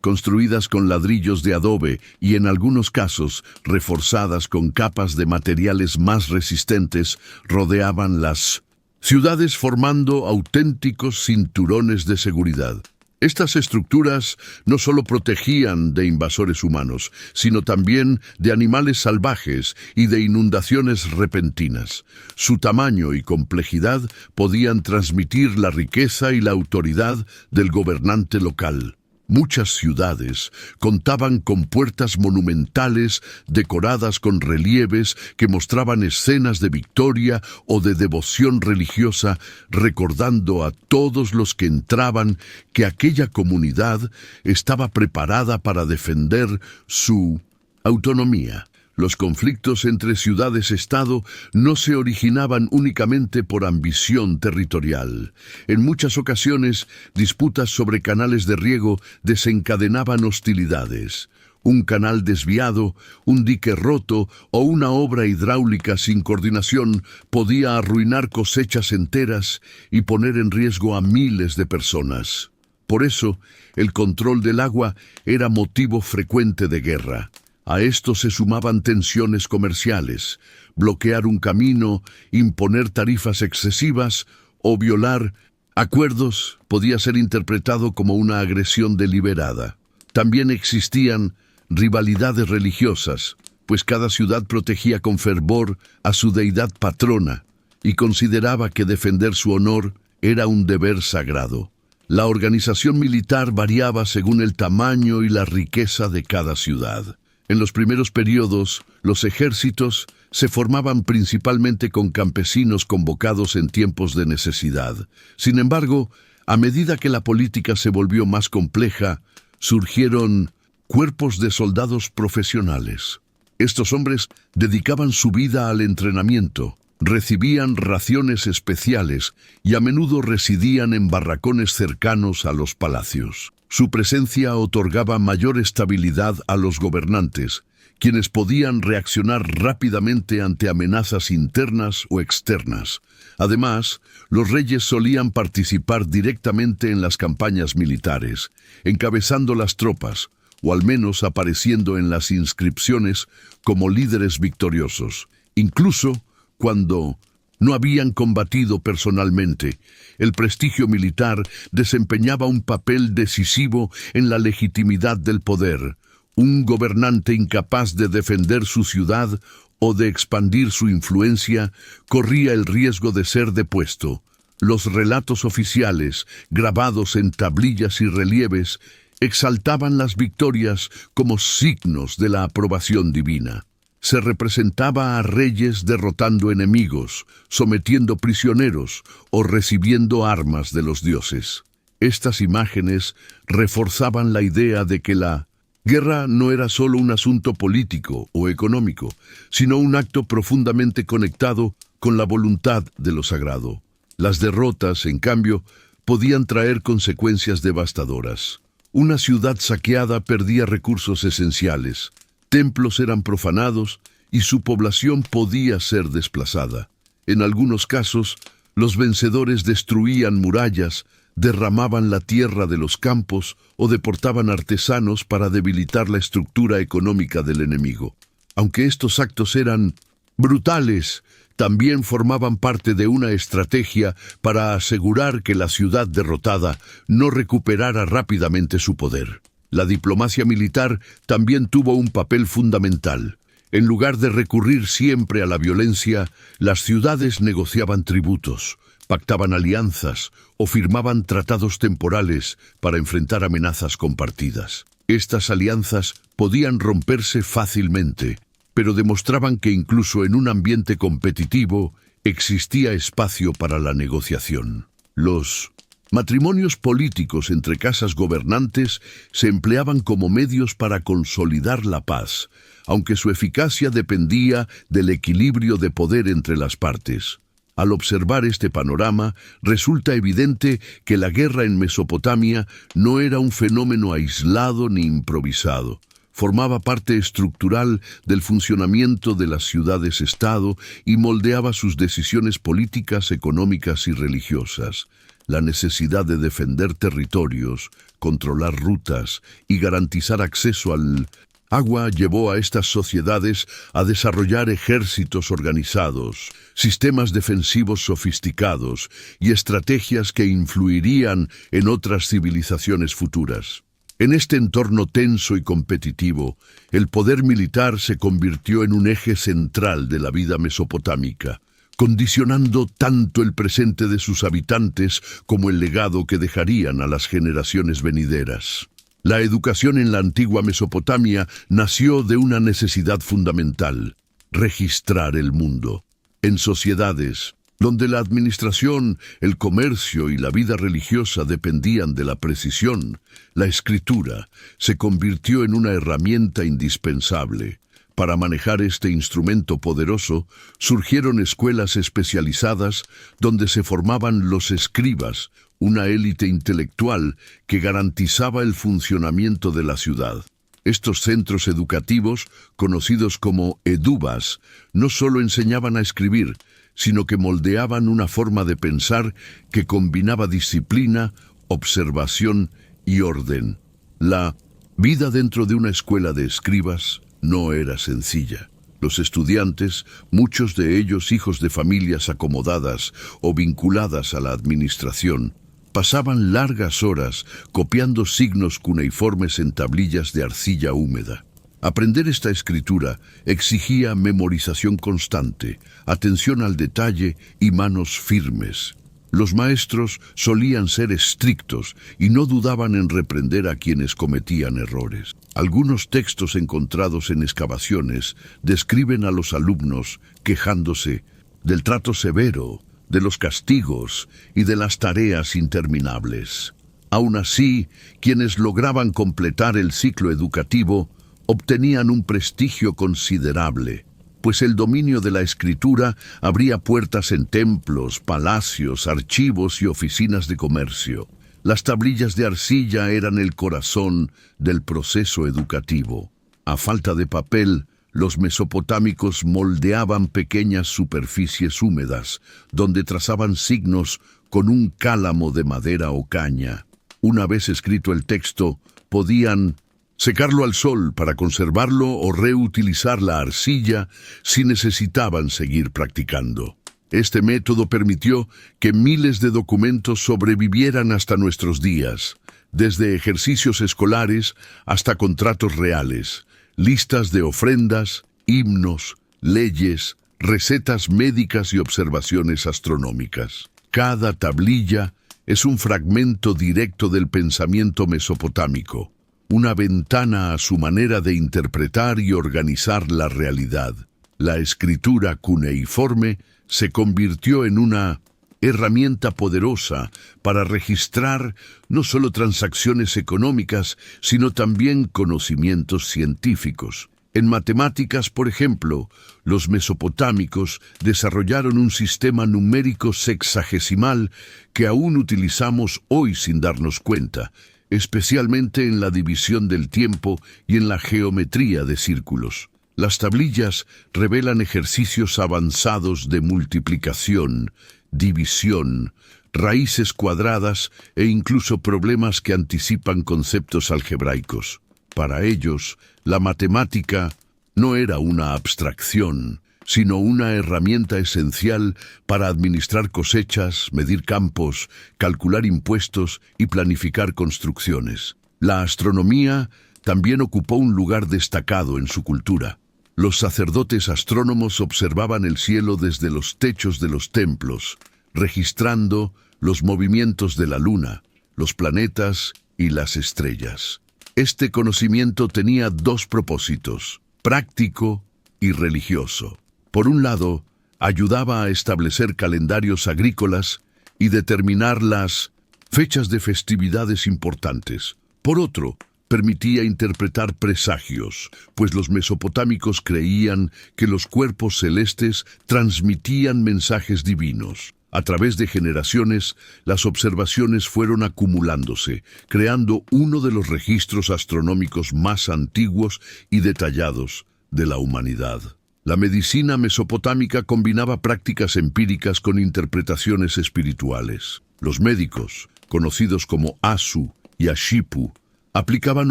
Construidas con ladrillos de adobe y en algunos casos reforzadas con capas de materiales más resistentes, rodeaban las ciudades formando auténticos cinturones de seguridad. Estas estructuras no solo protegían de invasores humanos, sino también de animales salvajes y de inundaciones repentinas. Su tamaño y complejidad podían transmitir la riqueza y la autoridad del gobernante local. Muchas ciudades contaban con puertas monumentales decoradas con relieves que mostraban escenas de victoria o de devoción religiosa, recordando a todos los que entraban que aquella comunidad estaba preparada para defender su autonomía. Los conflictos entre ciudades-estado no se originaban únicamente por ambición territorial. En muchas ocasiones, disputas sobre canales de riego desencadenaban hostilidades. Un canal desviado, un dique roto o una obra hidráulica sin coordinación podía arruinar cosechas enteras y poner en riesgo a miles de personas. Por eso, el control del agua era motivo frecuente de guerra. A esto se sumaban tensiones comerciales, bloquear un camino, imponer tarifas excesivas o violar acuerdos podía ser interpretado como una agresión deliberada. También existían rivalidades religiosas, pues cada ciudad protegía con fervor a su deidad patrona y consideraba que defender su honor era un deber sagrado. La organización militar variaba según el tamaño y la riqueza de cada ciudad. En los primeros periodos, los ejércitos se formaban principalmente con campesinos convocados en tiempos de necesidad. Sin embargo, a medida que la política se volvió más compleja, surgieron cuerpos de soldados profesionales. Estos hombres dedicaban su vida al entrenamiento, recibían raciones especiales y a menudo residían en barracones cercanos a los palacios. Su presencia otorgaba mayor estabilidad a los gobernantes, quienes podían reaccionar rápidamente ante amenazas internas o externas. Además, los reyes solían participar directamente en las campañas militares, encabezando las tropas, o al menos apareciendo en las inscripciones como líderes victoriosos. Incluso cuando no habían combatido personalmente, el prestigio militar desempeñaba un papel decisivo en la legitimidad del poder. Un gobernante incapaz de defender su ciudad o de expandir su influencia corría el riesgo de ser depuesto. Los relatos oficiales, grabados en tablillas y relieves, exaltaban las victorias como signos de la aprobación divina. Se representaba a reyes derrotando enemigos, sometiendo prisioneros o recibiendo armas de los dioses. Estas imágenes reforzaban la idea de que la guerra no era solo un asunto político o económico, sino un acto profundamente conectado con la voluntad de lo sagrado. Las derrotas, en cambio, podían traer consecuencias devastadoras. Una ciudad saqueada perdía recursos esenciales, templos eran profanados y su población podía ser desplazada. En algunos casos, los vencedores destruían murallas, derramaban la tierra de los campos o deportaban artesanos para debilitar la estructura económica del enemigo. Aunque estos actos eran brutales, también formaban parte de una estrategia para asegurar que la ciudad derrotada no recuperara rápidamente su poder. La diplomacia militar también tuvo un papel fundamental. En lugar de recurrir siempre a la violencia, las ciudades negociaban tributos, pactaban alianzas o firmaban tratados temporales para enfrentar amenazas compartidas. Estas alianzas podían romperse fácilmente, pero demostraban que incluso en un ambiente competitivo existía espacio para la negociación. Los matrimonios políticos entre casas gobernantes se empleaban como medios para consolidar la paz, aunque su eficacia dependía del equilibrio de poder entre las partes. Al observar este panorama, resulta evidente que la guerra en Mesopotamia no era un fenómeno aislado ni improvisado. Formaba parte estructural del funcionamiento de las ciudades-estado y moldeaba sus decisiones políticas, económicas y religiosas. La necesidad de defender territorios, controlar rutas y garantizar acceso al agua llevó a estas sociedades a desarrollar ejércitos organizados, sistemas defensivos sofisticados y estrategias que influirían en otras civilizaciones futuras. En este entorno tenso y competitivo, el poder militar se convirtió en un eje central de la vida mesopotámica, condicionando tanto el presente de sus habitantes como el legado que dejarían a las generaciones venideras. La educación en la antigua Mesopotamia nació de una necesidad fundamental: registrar el mundo. En sociedades donde la administración, el comercio y la vida religiosa dependían de la precisión, la escritura se convirtió en una herramienta indispensable. Para manejar este instrumento poderoso, surgieron escuelas especializadas donde se formaban los escribas, una élite intelectual que garantizaba el funcionamiento de la ciudad. Estos centros educativos, conocidos como edubas, no solo enseñaban a escribir, sino que moldeaban una forma de pensar que combinaba disciplina, observación y orden. La vida dentro de una escuela de escribas no era sencilla. Los estudiantes, muchos de ellos hijos de familias acomodadas o vinculadas a la administración, pasaban largas horas copiando signos cuneiformes en tablillas de arcilla húmeda. Aprender esta escritura exigía memorización constante, atención al detalle y manos firmes. Los maestros solían ser estrictos y no dudaban en reprender a quienes cometían errores. Algunos textos encontrados en excavaciones describen a los alumnos quejándose del trato severo, de los castigos y de las tareas interminables. Aún así, quienes lograban completar el ciclo educativo obtenían un prestigio considerable, pues el dominio de la escritura abría puertas en templos, palacios, archivos y oficinas de comercio. Las tablillas de arcilla eran el corazón del proceso educativo. A falta de papel, los mesopotámicos moldeaban pequeñas superficies húmedas, donde trazaban signos con un cálamo de madera o caña. Una vez escrito el texto, podían secarlo al sol para conservarlo o reutilizar la arcilla si necesitaban seguir practicando. Este método permitió que miles de documentos sobrevivieran hasta nuestros días, desde ejercicios escolares hasta contratos reales, listas de ofrendas, himnos, leyes, recetas médicas y observaciones astronómicas. Cada tablilla es un fragmento directo del pensamiento mesopotámico, una ventana a su manera de interpretar y organizar la realidad. La escritura cuneiforme se convirtió en una herramienta poderosa para registrar no solo transacciones económicas, sino también conocimientos científicos. En matemáticas, por ejemplo, los mesopotámicos desarrollaron un sistema numérico sexagesimal que aún utilizamos hoy sin darnos cuenta, especialmente en la división del tiempo y en la geometría de círculos. Las tablillas revelan ejercicios avanzados de multiplicación, división, raíces cuadradas e incluso problemas que anticipan conceptos algebraicos. Para ellos, la matemática no era una abstracción, sino una herramienta esencial para administrar cosechas, medir campos, calcular impuestos y planificar construcciones. La astronomía también ocupó un lugar destacado en su cultura. Los sacerdotes astrónomos observaban el cielo desde los techos de los templos, registrando los movimientos de la luna, los planetas y las estrellas. Este conocimiento tenía dos propósitos: práctico y religioso. Por un lado, ayudaba a establecer calendarios agrícolas y determinar las fechas de festividades importantes. Por otro, permitía interpretar presagios, pues los mesopotámicos creían que los cuerpos celestes transmitían mensajes divinos. A través de generaciones, las observaciones fueron acumulándose, creando uno de los registros astronómicos más antiguos y detallados de la humanidad. La medicina mesopotámica combinaba prácticas empíricas con interpretaciones espirituales. Los médicos, conocidos como Asu y Ashipu, aplicaban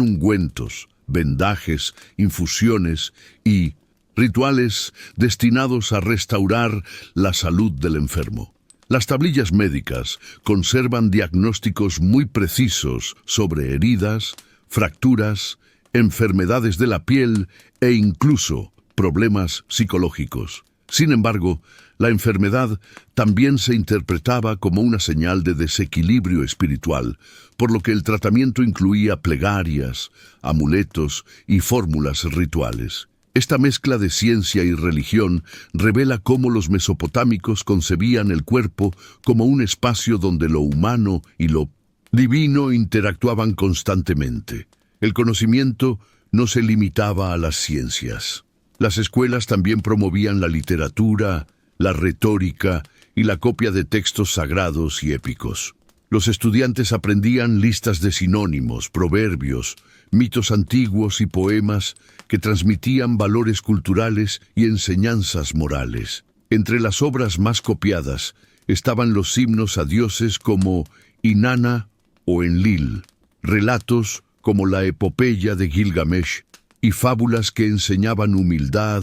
ungüentos, vendajes, infusiones y rituales destinados a restaurar la salud del enfermo. Las tablillas médicas conservan diagnósticos muy precisos sobre heridas, fracturas, enfermedades de la piel e incluso problemas psicológicos. Sin embargo, la enfermedad también se interpretaba como una señal de desequilibrio espiritual, por lo que el tratamiento incluía plegarias, amuletos y fórmulas rituales. Esta mezcla de ciencia y religión revela cómo los mesopotámicos concebían el cuerpo como un espacio donde lo humano y lo divino interactuaban constantemente. El conocimiento no se limitaba a las ciencias. Las escuelas también promovían la literatura, la retórica y la copia de textos sagrados y épicos. Los estudiantes aprendían listas de sinónimos, proverbios, mitos antiguos y poemas que transmitían valores culturales y enseñanzas morales. Entre las obras más copiadas estaban los himnos a dioses como Inanna o Enlil, relatos como la epopeya de Gilgamesh y fábulas que enseñaban humildad,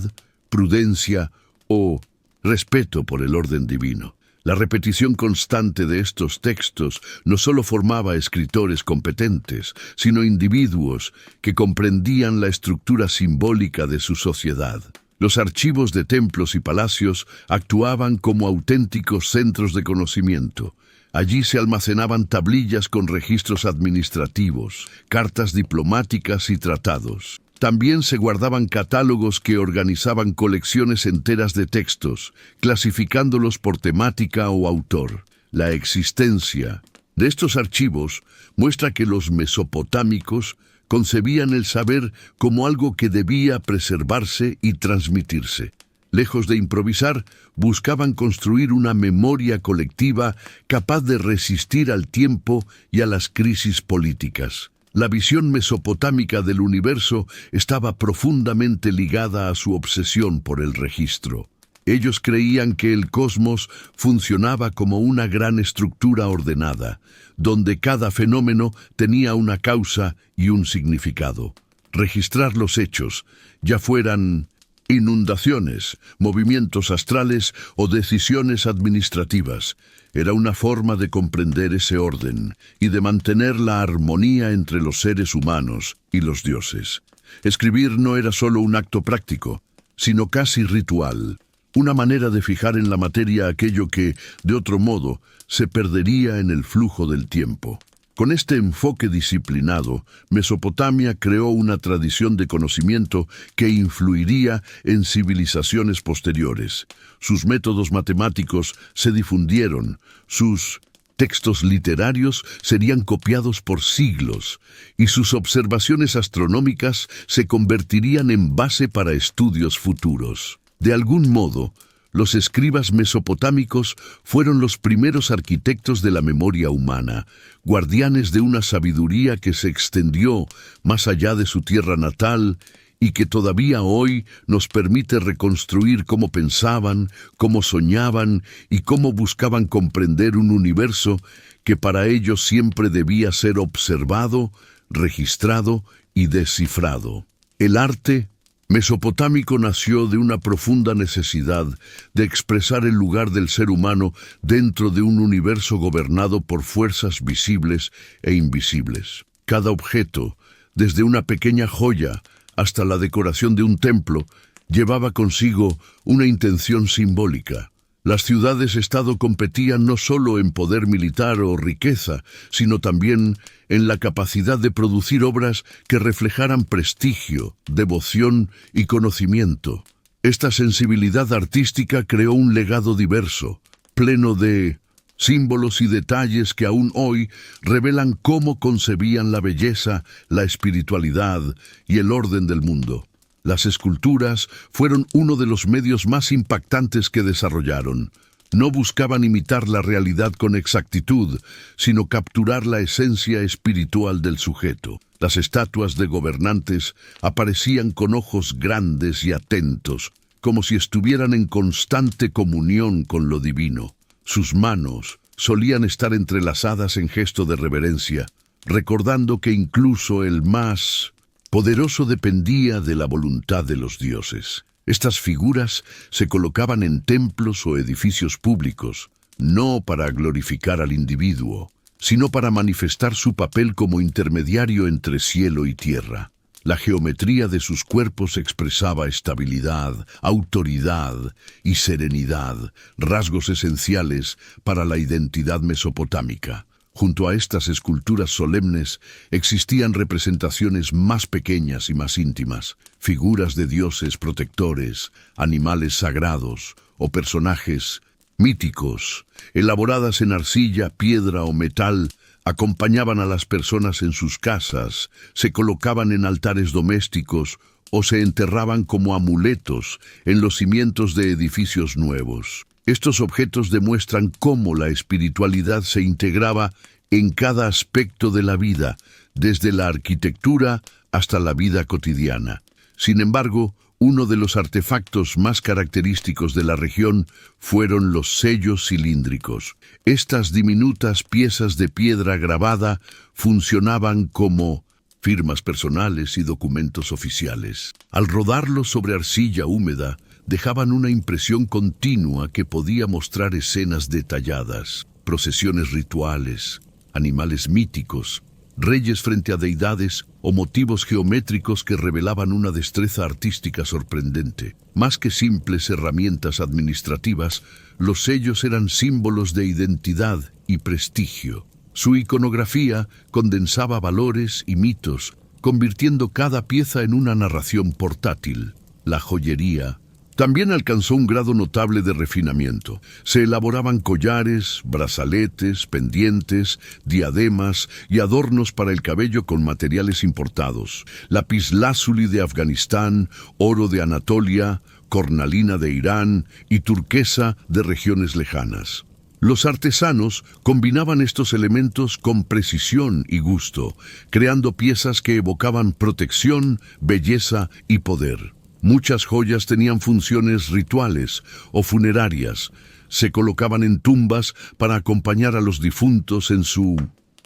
prudencia o respeto por el orden divino. La repetición constante de estos textos no solo formaba escritores competentes, sino individuos que comprendían la estructura simbólica de su sociedad. Los archivos de templos y palacios actuaban como auténticos centros de conocimiento. Allí se almacenaban tablillas con registros administrativos, cartas diplomáticas y tratados. También se guardaban catálogos que organizaban colecciones enteras de textos, clasificándolos por temática o autor. La existencia de estos archivos muestra que los mesopotámicos concebían el saber como algo que debía preservarse y transmitirse. Lejos de improvisar, buscaban construir una memoria colectiva capaz de resistir al tiempo y a las crisis políticas. La visión mesopotámica del universo estaba profundamente ligada a su obsesión por el registro. Ellos creían que el cosmos funcionaba como una gran estructura ordenada, donde cada fenómeno tenía una causa y un significado. Registrar los hechos, ya fueran inundaciones, movimientos astrales o decisiones administrativas, era una forma de comprender ese orden y de mantener la armonía entre los seres humanos y los dioses. Escribir no era solo un acto práctico, sino casi ritual, una manera de fijar en la materia aquello que, de otro modo, se perdería en el flujo del tiempo. Con este enfoque disciplinado, Mesopotamia creó una tradición de conocimiento que influiría en civilizaciones posteriores. Sus métodos matemáticos se difundieron, sus textos literarios serían copiados por siglos, y sus observaciones astronómicas se convertirían en base para estudios futuros. De algún modo, los escribas mesopotámicos fueron los primeros arquitectos de la memoria humana, guardianes de una sabiduría que se extendió más allá de su tierra natal y que todavía hoy nos permite reconstruir cómo pensaban, cómo soñaban y cómo buscaban comprender un universo que para ellos siempre debía ser observado, registrado y descifrado. El arte mesopotámico nació de una profunda necesidad de expresar el lugar del ser humano dentro de un universo gobernado por fuerzas visibles e invisibles. Cada objeto, desde una pequeña joya hasta la decoración de un templo, llevaba consigo una intención simbólica. Las ciudades-estado competían no solo en poder militar o riqueza, sino también en la capacidad de producir obras que reflejaran prestigio, devoción y conocimiento. Esta sensibilidad artística creó un legado diverso, pleno de símbolos y detalles que aún hoy revelan cómo concebían la belleza, la espiritualidad y el orden del mundo. Las esculturas fueron uno de los medios más impactantes que desarrollaron. No buscaban imitar la realidad con exactitud, sino capturar la esencia espiritual del sujeto. Las estatuas de gobernantes aparecían con ojos grandes y atentos, como si estuvieran en constante comunión con lo divino. Sus manos solían estar entrelazadas en gesto de reverencia, recordando que incluso el más poderoso dependía de la voluntad de los dioses. Estas figuras se colocaban en templos o edificios públicos, no para glorificar al individuo, sino para manifestar su papel como intermediario entre cielo y tierra. La geometría de sus cuerpos expresaba estabilidad, autoridad y serenidad, rasgos esenciales para la identidad mesopotámica. Junto a estas esculturas solemnes existían representaciones más pequeñas y más íntimas, figuras de dioses protectores, animales sagrados o personajes míticos, elaboradas en arcilla, piedra o metal, acompañaban a las personas en sus casas, se colocaban en altares domésticos o se enterraban como amuletos en los cimientos de edificios nuevos. Estos objetos demuestran cómo la espiritualidad se integraba en cada aspecto de la vida, desde la arquitectura hasta la vida cotidiana. Sin embargo, uno de los artefactos más característicos de la región fueron los sellos cilíndricos. Estas diminutas piezas de piedra grabada funcionaban como firmas personales y documentos oficiales. Al rodarlos sobre arcilla húmeda, dejaban una impresión continua que podía mostrar escenas detalladas, procesiones rituales, animales míticos, reyes frente a deidades o motivos geométricos que revelaban una destreza artística sorprendente. Más que simples herramientas administrativas, los sellos eran símbolos de identidad y prestigio. Su iconografía condensaba valores y mitos, convirtiendo cada pieza en una narración portátil. La joyería también alcanzó un grado notable de refinamiento. Se elaboraban collares, brazaletes, pendientes, diademas y adornos para el cabello con materiales importados. Lapislázuli de Afganistán, oro de Anatolia, cornalina de Irán y turquesa de regiones lejanas. Los artesanos combinaban estos elementos con precisión y gusto, creando piezas que evocaban protección, belleza y poder. Muchas joyas tenían funciones rituales o funerarias. Se colocaban en tumbas para acompañar a los difuntos en su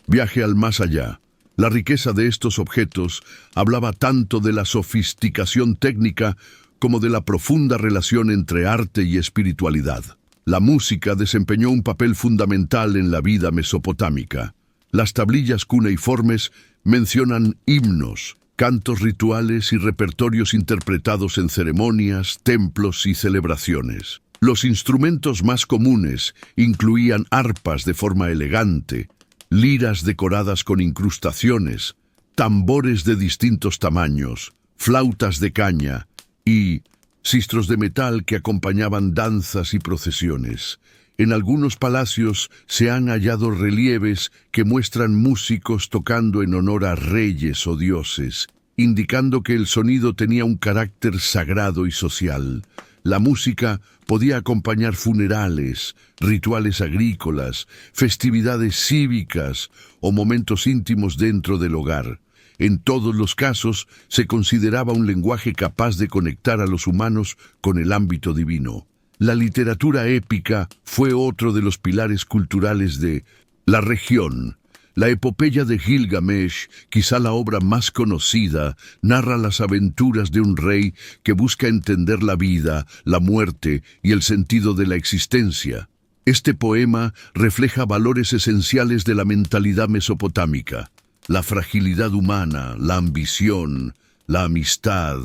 viaje al más allá. La riqueza de estos objetos hablaba tanto de la sofisticación técnica como de la profunda relación entre arte y espiritualidad. La música desempeñó un papel fundamental en la vida mesopotámica. Las tablillas cuneiformes mencionan himnos, cantos rituales y repertorios interpretados en ceremonias, templos y celebraciones. Los instrumentos más comunes incluían arpas de forma elegante, liras decoradas con incrustaciones, tambores de distintos tamaños, flautas de caña y sistros de metal que acompañaban danzas y procesiones. En algunos palacios se han hallado relieves que muestran músicos tocando en honor a reyes o dioses, indicando que el sonido tenía un carácter sagrado y social. La música podía acompañar funerales, rituales agrícolas, festividades cívicas o momentos íntimos dentro del hogar. En todos los casos, se consideraba un lenguaje capaz de conectar a los humanos con el ámbito divino. La literatura épica fue otro de los pilares culturales de la región. La epopeya de Gilgamesh, quizá la obra más conocida, narra las aventuras de un rey que busca entender la vida, la muerte y el sentido de la existencia. Este poema refleja valores esenciales de la mentalidad mesopotámica: la fragilidad humana, la ambición, la amistad,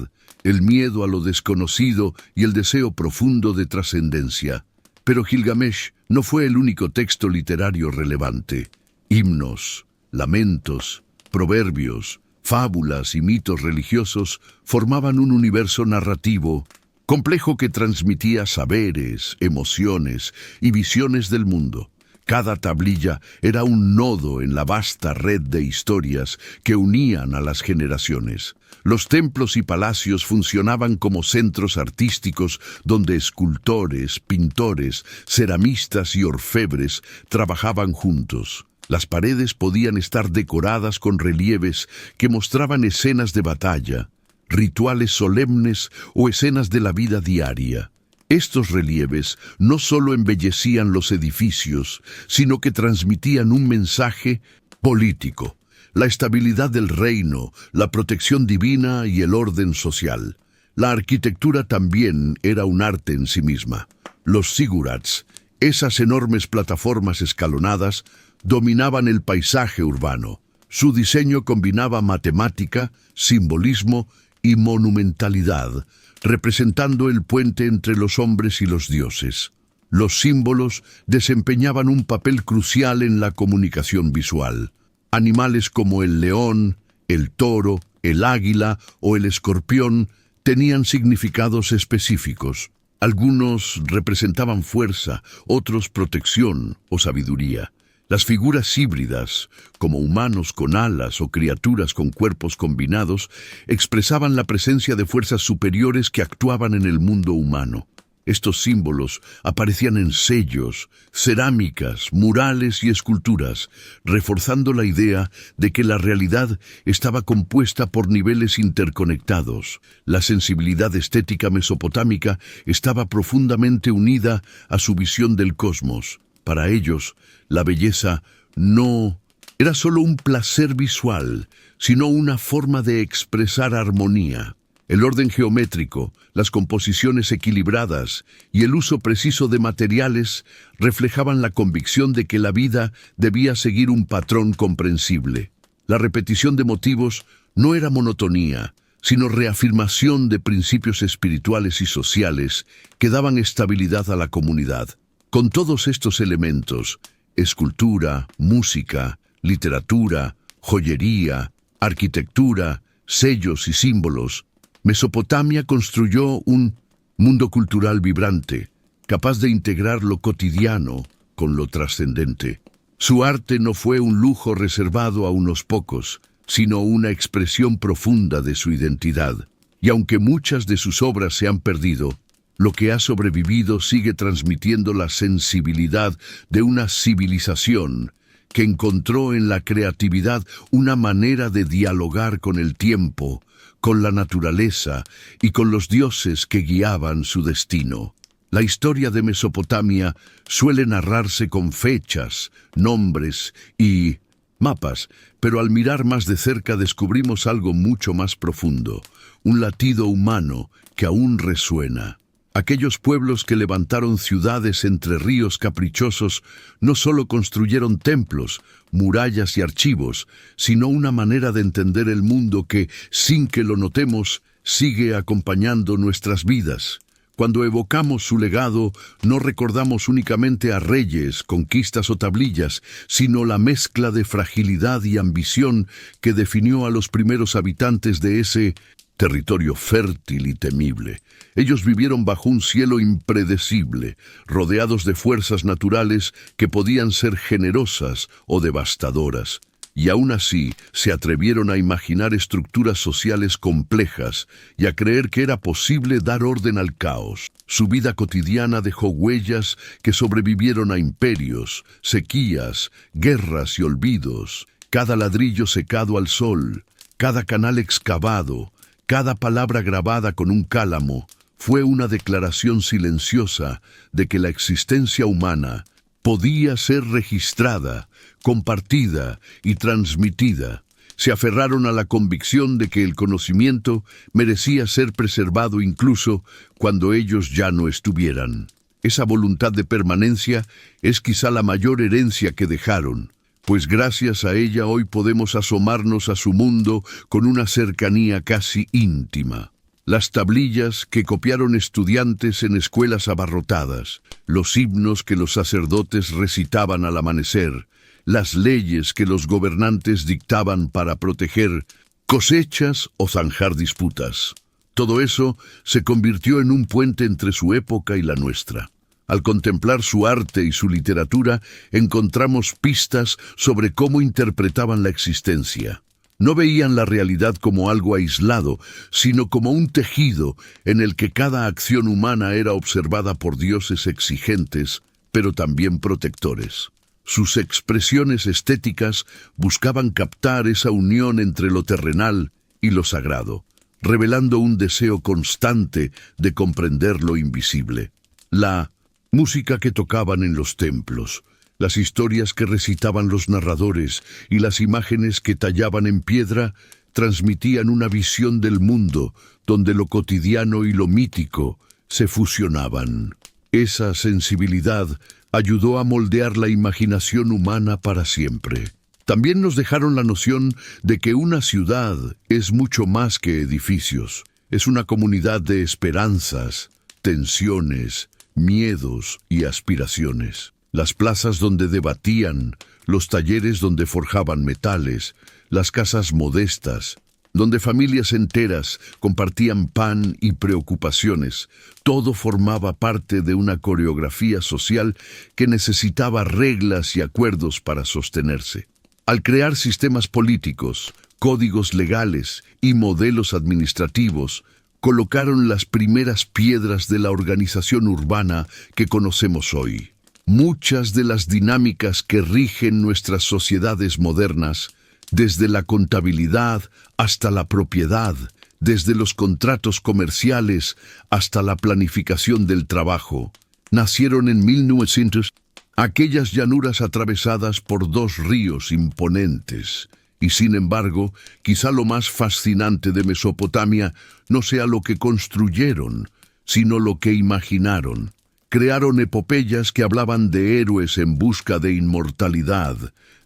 el miedo a lo desconocido y el deseo profundo de trascendencia. Pero Gilgamesh no fue el único texto literario relevante. Himnos, lamentos, proverbios, fábulas y mitos religiosos formaban un universo narrativo complejo que transmitía saberes, emociones y visiones del mundo. Cada tablilla era un nodo en la vasta red de historias que unían a las generaciones. Los templos y palacios funcionaban como centros artísticos donde escultores, pintores, ceramistas y orfebres trabajaban juntos. Las paredes podían estar decoradas con relieves que mostraban escenas de batalla, rituales solemnes o escenas de la vida diaria. Estos relieves no solo embellecían los edificios, sino que transmitían un mensaje político: la estabilidad del reino, la protección divina y el orden social. La arquitectura también era un arte en sí misma. Los zigurats, esas enormes plataformas escalonadas, dominaban el paisaje urbano. Su diseño combinaba matemática, simbolismo y monumentalidad, representando el puente entre los hombres y los dioses. Los símbolos desempeñaban un papel crucial en la comunicación visual. Animales como el león, el toro, el águila o el escorpión tenían significados específicos. Algunos representaban fuerza, otros protección o sabiduría. Las figuras híbridas, como humanos con alas o criaturas con cuerpos combinados, expresaban la presencia de fuerzas superiores que actuaban en el mundo humano. Estos símbolos aparecían en sellos, cerámicas, murales y esculturas, reforzando la idea de que la realidad estaba compuesta por niveles interconectados. La sensibilidad estética mesopotámica estaba profundamente unida a su visión del cosmos. Para ellos, la belleza no era solo un placer visual, sino una forma de expresar armonía. El orden geométrico, las composiciones equilibradas y el uso preciso de materiales reflejaban la convicción de que la vida debía seguir un patrón comprensible. La repetición de motivos no era monotonía, sino reafirmación de principios espirituales y sociales que daban estabilidad a la comunidad. Con todos estos elementos, escultura, música, literatura, joyería, arquitectura, sellos y símbolos, Mesopotamia construyó un mundo cultural vibrante, capaz de integrar lo cotidiano con lo trascendente. Su arte no fue un lujo reservado a unos pocos, sino una expresión profunda de su identidad. Y aunque muchas de sus obras se han perdido, lo que ha sobrevivido sigue transmitiendo la sensibilidad de una civilización que encontró en la creatividad una manera de dialogar con el tiempo, con la naturaleza y con los dioses que guiaban su destino. La historia de Mesopotamia suele narrarse con fechas, nombres y mapas, pero al mirar más de cerca descubrimos algo mucho más profundo, un latido humano que aún resuena. Aquellos pueblos que levantaron ciudades entre ríos caprichosos no solo construyeron templos, murallas y archivos, sino una manera de entender el mundo que, sin que lo notemos, sigue acompañando nuestras vidas. Cuando evocamos su legado, no recordamos únicamente a reyes, conquistas o tablillas, sino la mezcla de fragilidad y ambición que definió a los primeros habitantes de ese territorio fértil y temible. Ellos vivieron bajo un cielo impredecible, rodeados de fuerzas naturales que podían ser generosas o devastadoras. Y aún así se atrevieron a imaginar estructuras sociales complejas y a creer que era posible dar orden al caos. Su vida cotidiana dejó huellas que sobrevivieron a imperios, sequías, guerras y olvidos. Cada ladrillo secado al sol, cada canal excavado, cada palabra grabada con un cálamo fue una declaración silenciosa de que la existencia humana podía ser registrada, compartida y transmitida. Se aferraron a la convicción de que el conocimiento merecía ser preservado incluso cuando ellos ya no estuvieran. Esa voluntad de permanencia es quizá la mayor herencia que dejaron, pues gracias a ella hoy podemos asomarnos a su mundo con una cercanía casi íntima. Las tablillas que copiaron estudiantes en escuelas abarrotadas, los himnos que los sacerdotes recitaban al amanecer, las leyes que los gobernantes dictaban para proteger cosechas o zanjar disputas. Todo eso se convirtió en un puente entre su época y la nuestra. Al contemplar su arte y su literatura, encontramos pistas sobre cómo interpretaban la existencia. No veían la realidad como algo aislado, sino como un tejido en el que cada acción humana era observada por dioses exigentes, pero también protectores. Sus expresiones estéticas buscaban captar esa unión entre lo terrenal y lo sagrado, revelando un deseo constante de comprender lo invisible. La música que tocaban en los templos, las historias que recitaban los narradores y las imágenes que tallaban en piedra transmitían una visión del mundo donde lo cotidiano y lo mítico se fusionaban. Esa sensibilidad ayudó a moldear la imaginación humana para siempre. También nos dejaron la noción de que una ciudad es mucho más que edificios. Es una comunidad de esperanzas, tensiones, miedos y aspiraciones. Las plazas donde debatían, los talleres donde forjaban metales, las casas modestas donde familias enteras compartían pan y preocupaciones. Todo formaba parte de una coreografía social que necesitaba reglas y acuerdos para sostenerse. Al crear sistemas políticos, códigos legales y modelos administrativos, colocaron las primeras piedras de la organización urbana que conocemos hoy. Muchas de las dinámicas que rigen nuestras sociedades modernas, desde la contabilidad hasta la propiedad, desde los contratos comerciales hasta la planificación del trabajo, nacieron en 1900, aquellas llanuras atravesadas por dos ríos imponentes. Y sin embargo, quizá lo más fascinante de Mesopotamia no sea lo que construyeron, sino lo que imaginaron. Crearon epopeyas que hablaban de héroes en busca de inmortalidad,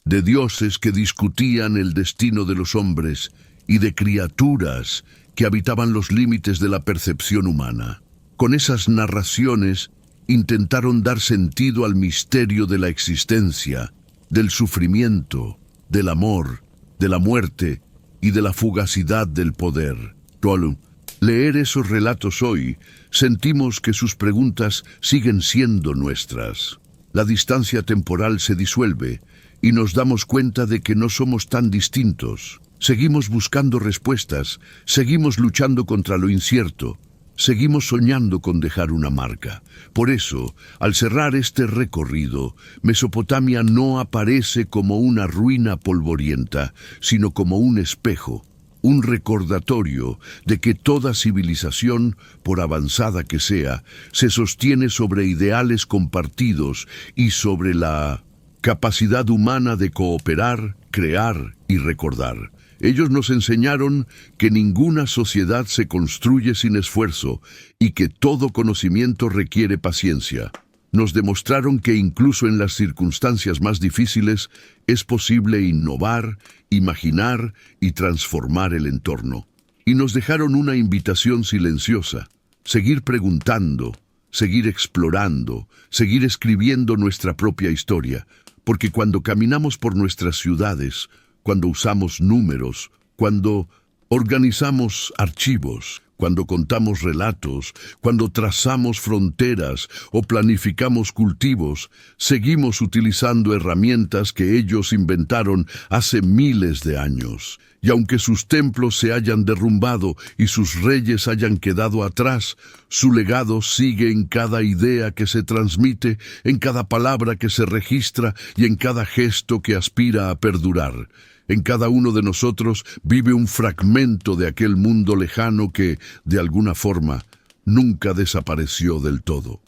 de dioses que discutían el destino de los hombres y de criaturas que habitaban los límites de la percepción humana. Con esas narraciones intentaron dar sentido al misterio de la existencia, del sufrimiento, del amor, de la muerte y de la fugacidad del poder. Al leer esos relatos hoy, sentimos que sus preguntas siguen siendo nuestras. La distancia temporal se disuelve y nos damos cuenta de que no somos tan distintos. Seguimos buscando respuestas, seguimos luchando contra lo incierto, seguimos soñando con dejar una marca. Por eso, al cerrar este recorrido, Mesopotamia no aparece como una ruina polvorienta, sino como un espejo, un recordatorio de que toda civilización, por avanzada que sea, se sostiene sobre ideales compartidos y sobre la capacidad humana de cooperar, crear y recordar. Ellos nos enseñaron que ninguna sociedad se construye sin esfuerzo y que todo conocimiento requiere paciencia. Nos demostraron que incluso en las circunstancias más difíciles es posible innovar, imaginar y transformar el entorno. Y nos dejaron una invitación silenciosa: seguir preguntando, seguir explorando, seguir escribiendo nuestra propia historia, porque cuando caminamos por nuestras ciudades, cuando usamos números, cuando organizamos archivos, cuando contamos relatos, cuando trazamos fronteras o planificamos cultivos, seguimos utilizando herramientas que ellos inventaron hace miles de años. Y aunque sus templos se hayan derrumbado y sus reyes hayan quedado atrás, su legado sigue en cada idea que se transmite, en cada palabra que se registra y en cada gesto que aspira a perdurar. En cada uno de nosotros vive un fragmento de aquel mundo lejano que, de alguna forma, nunca desapareció del todo.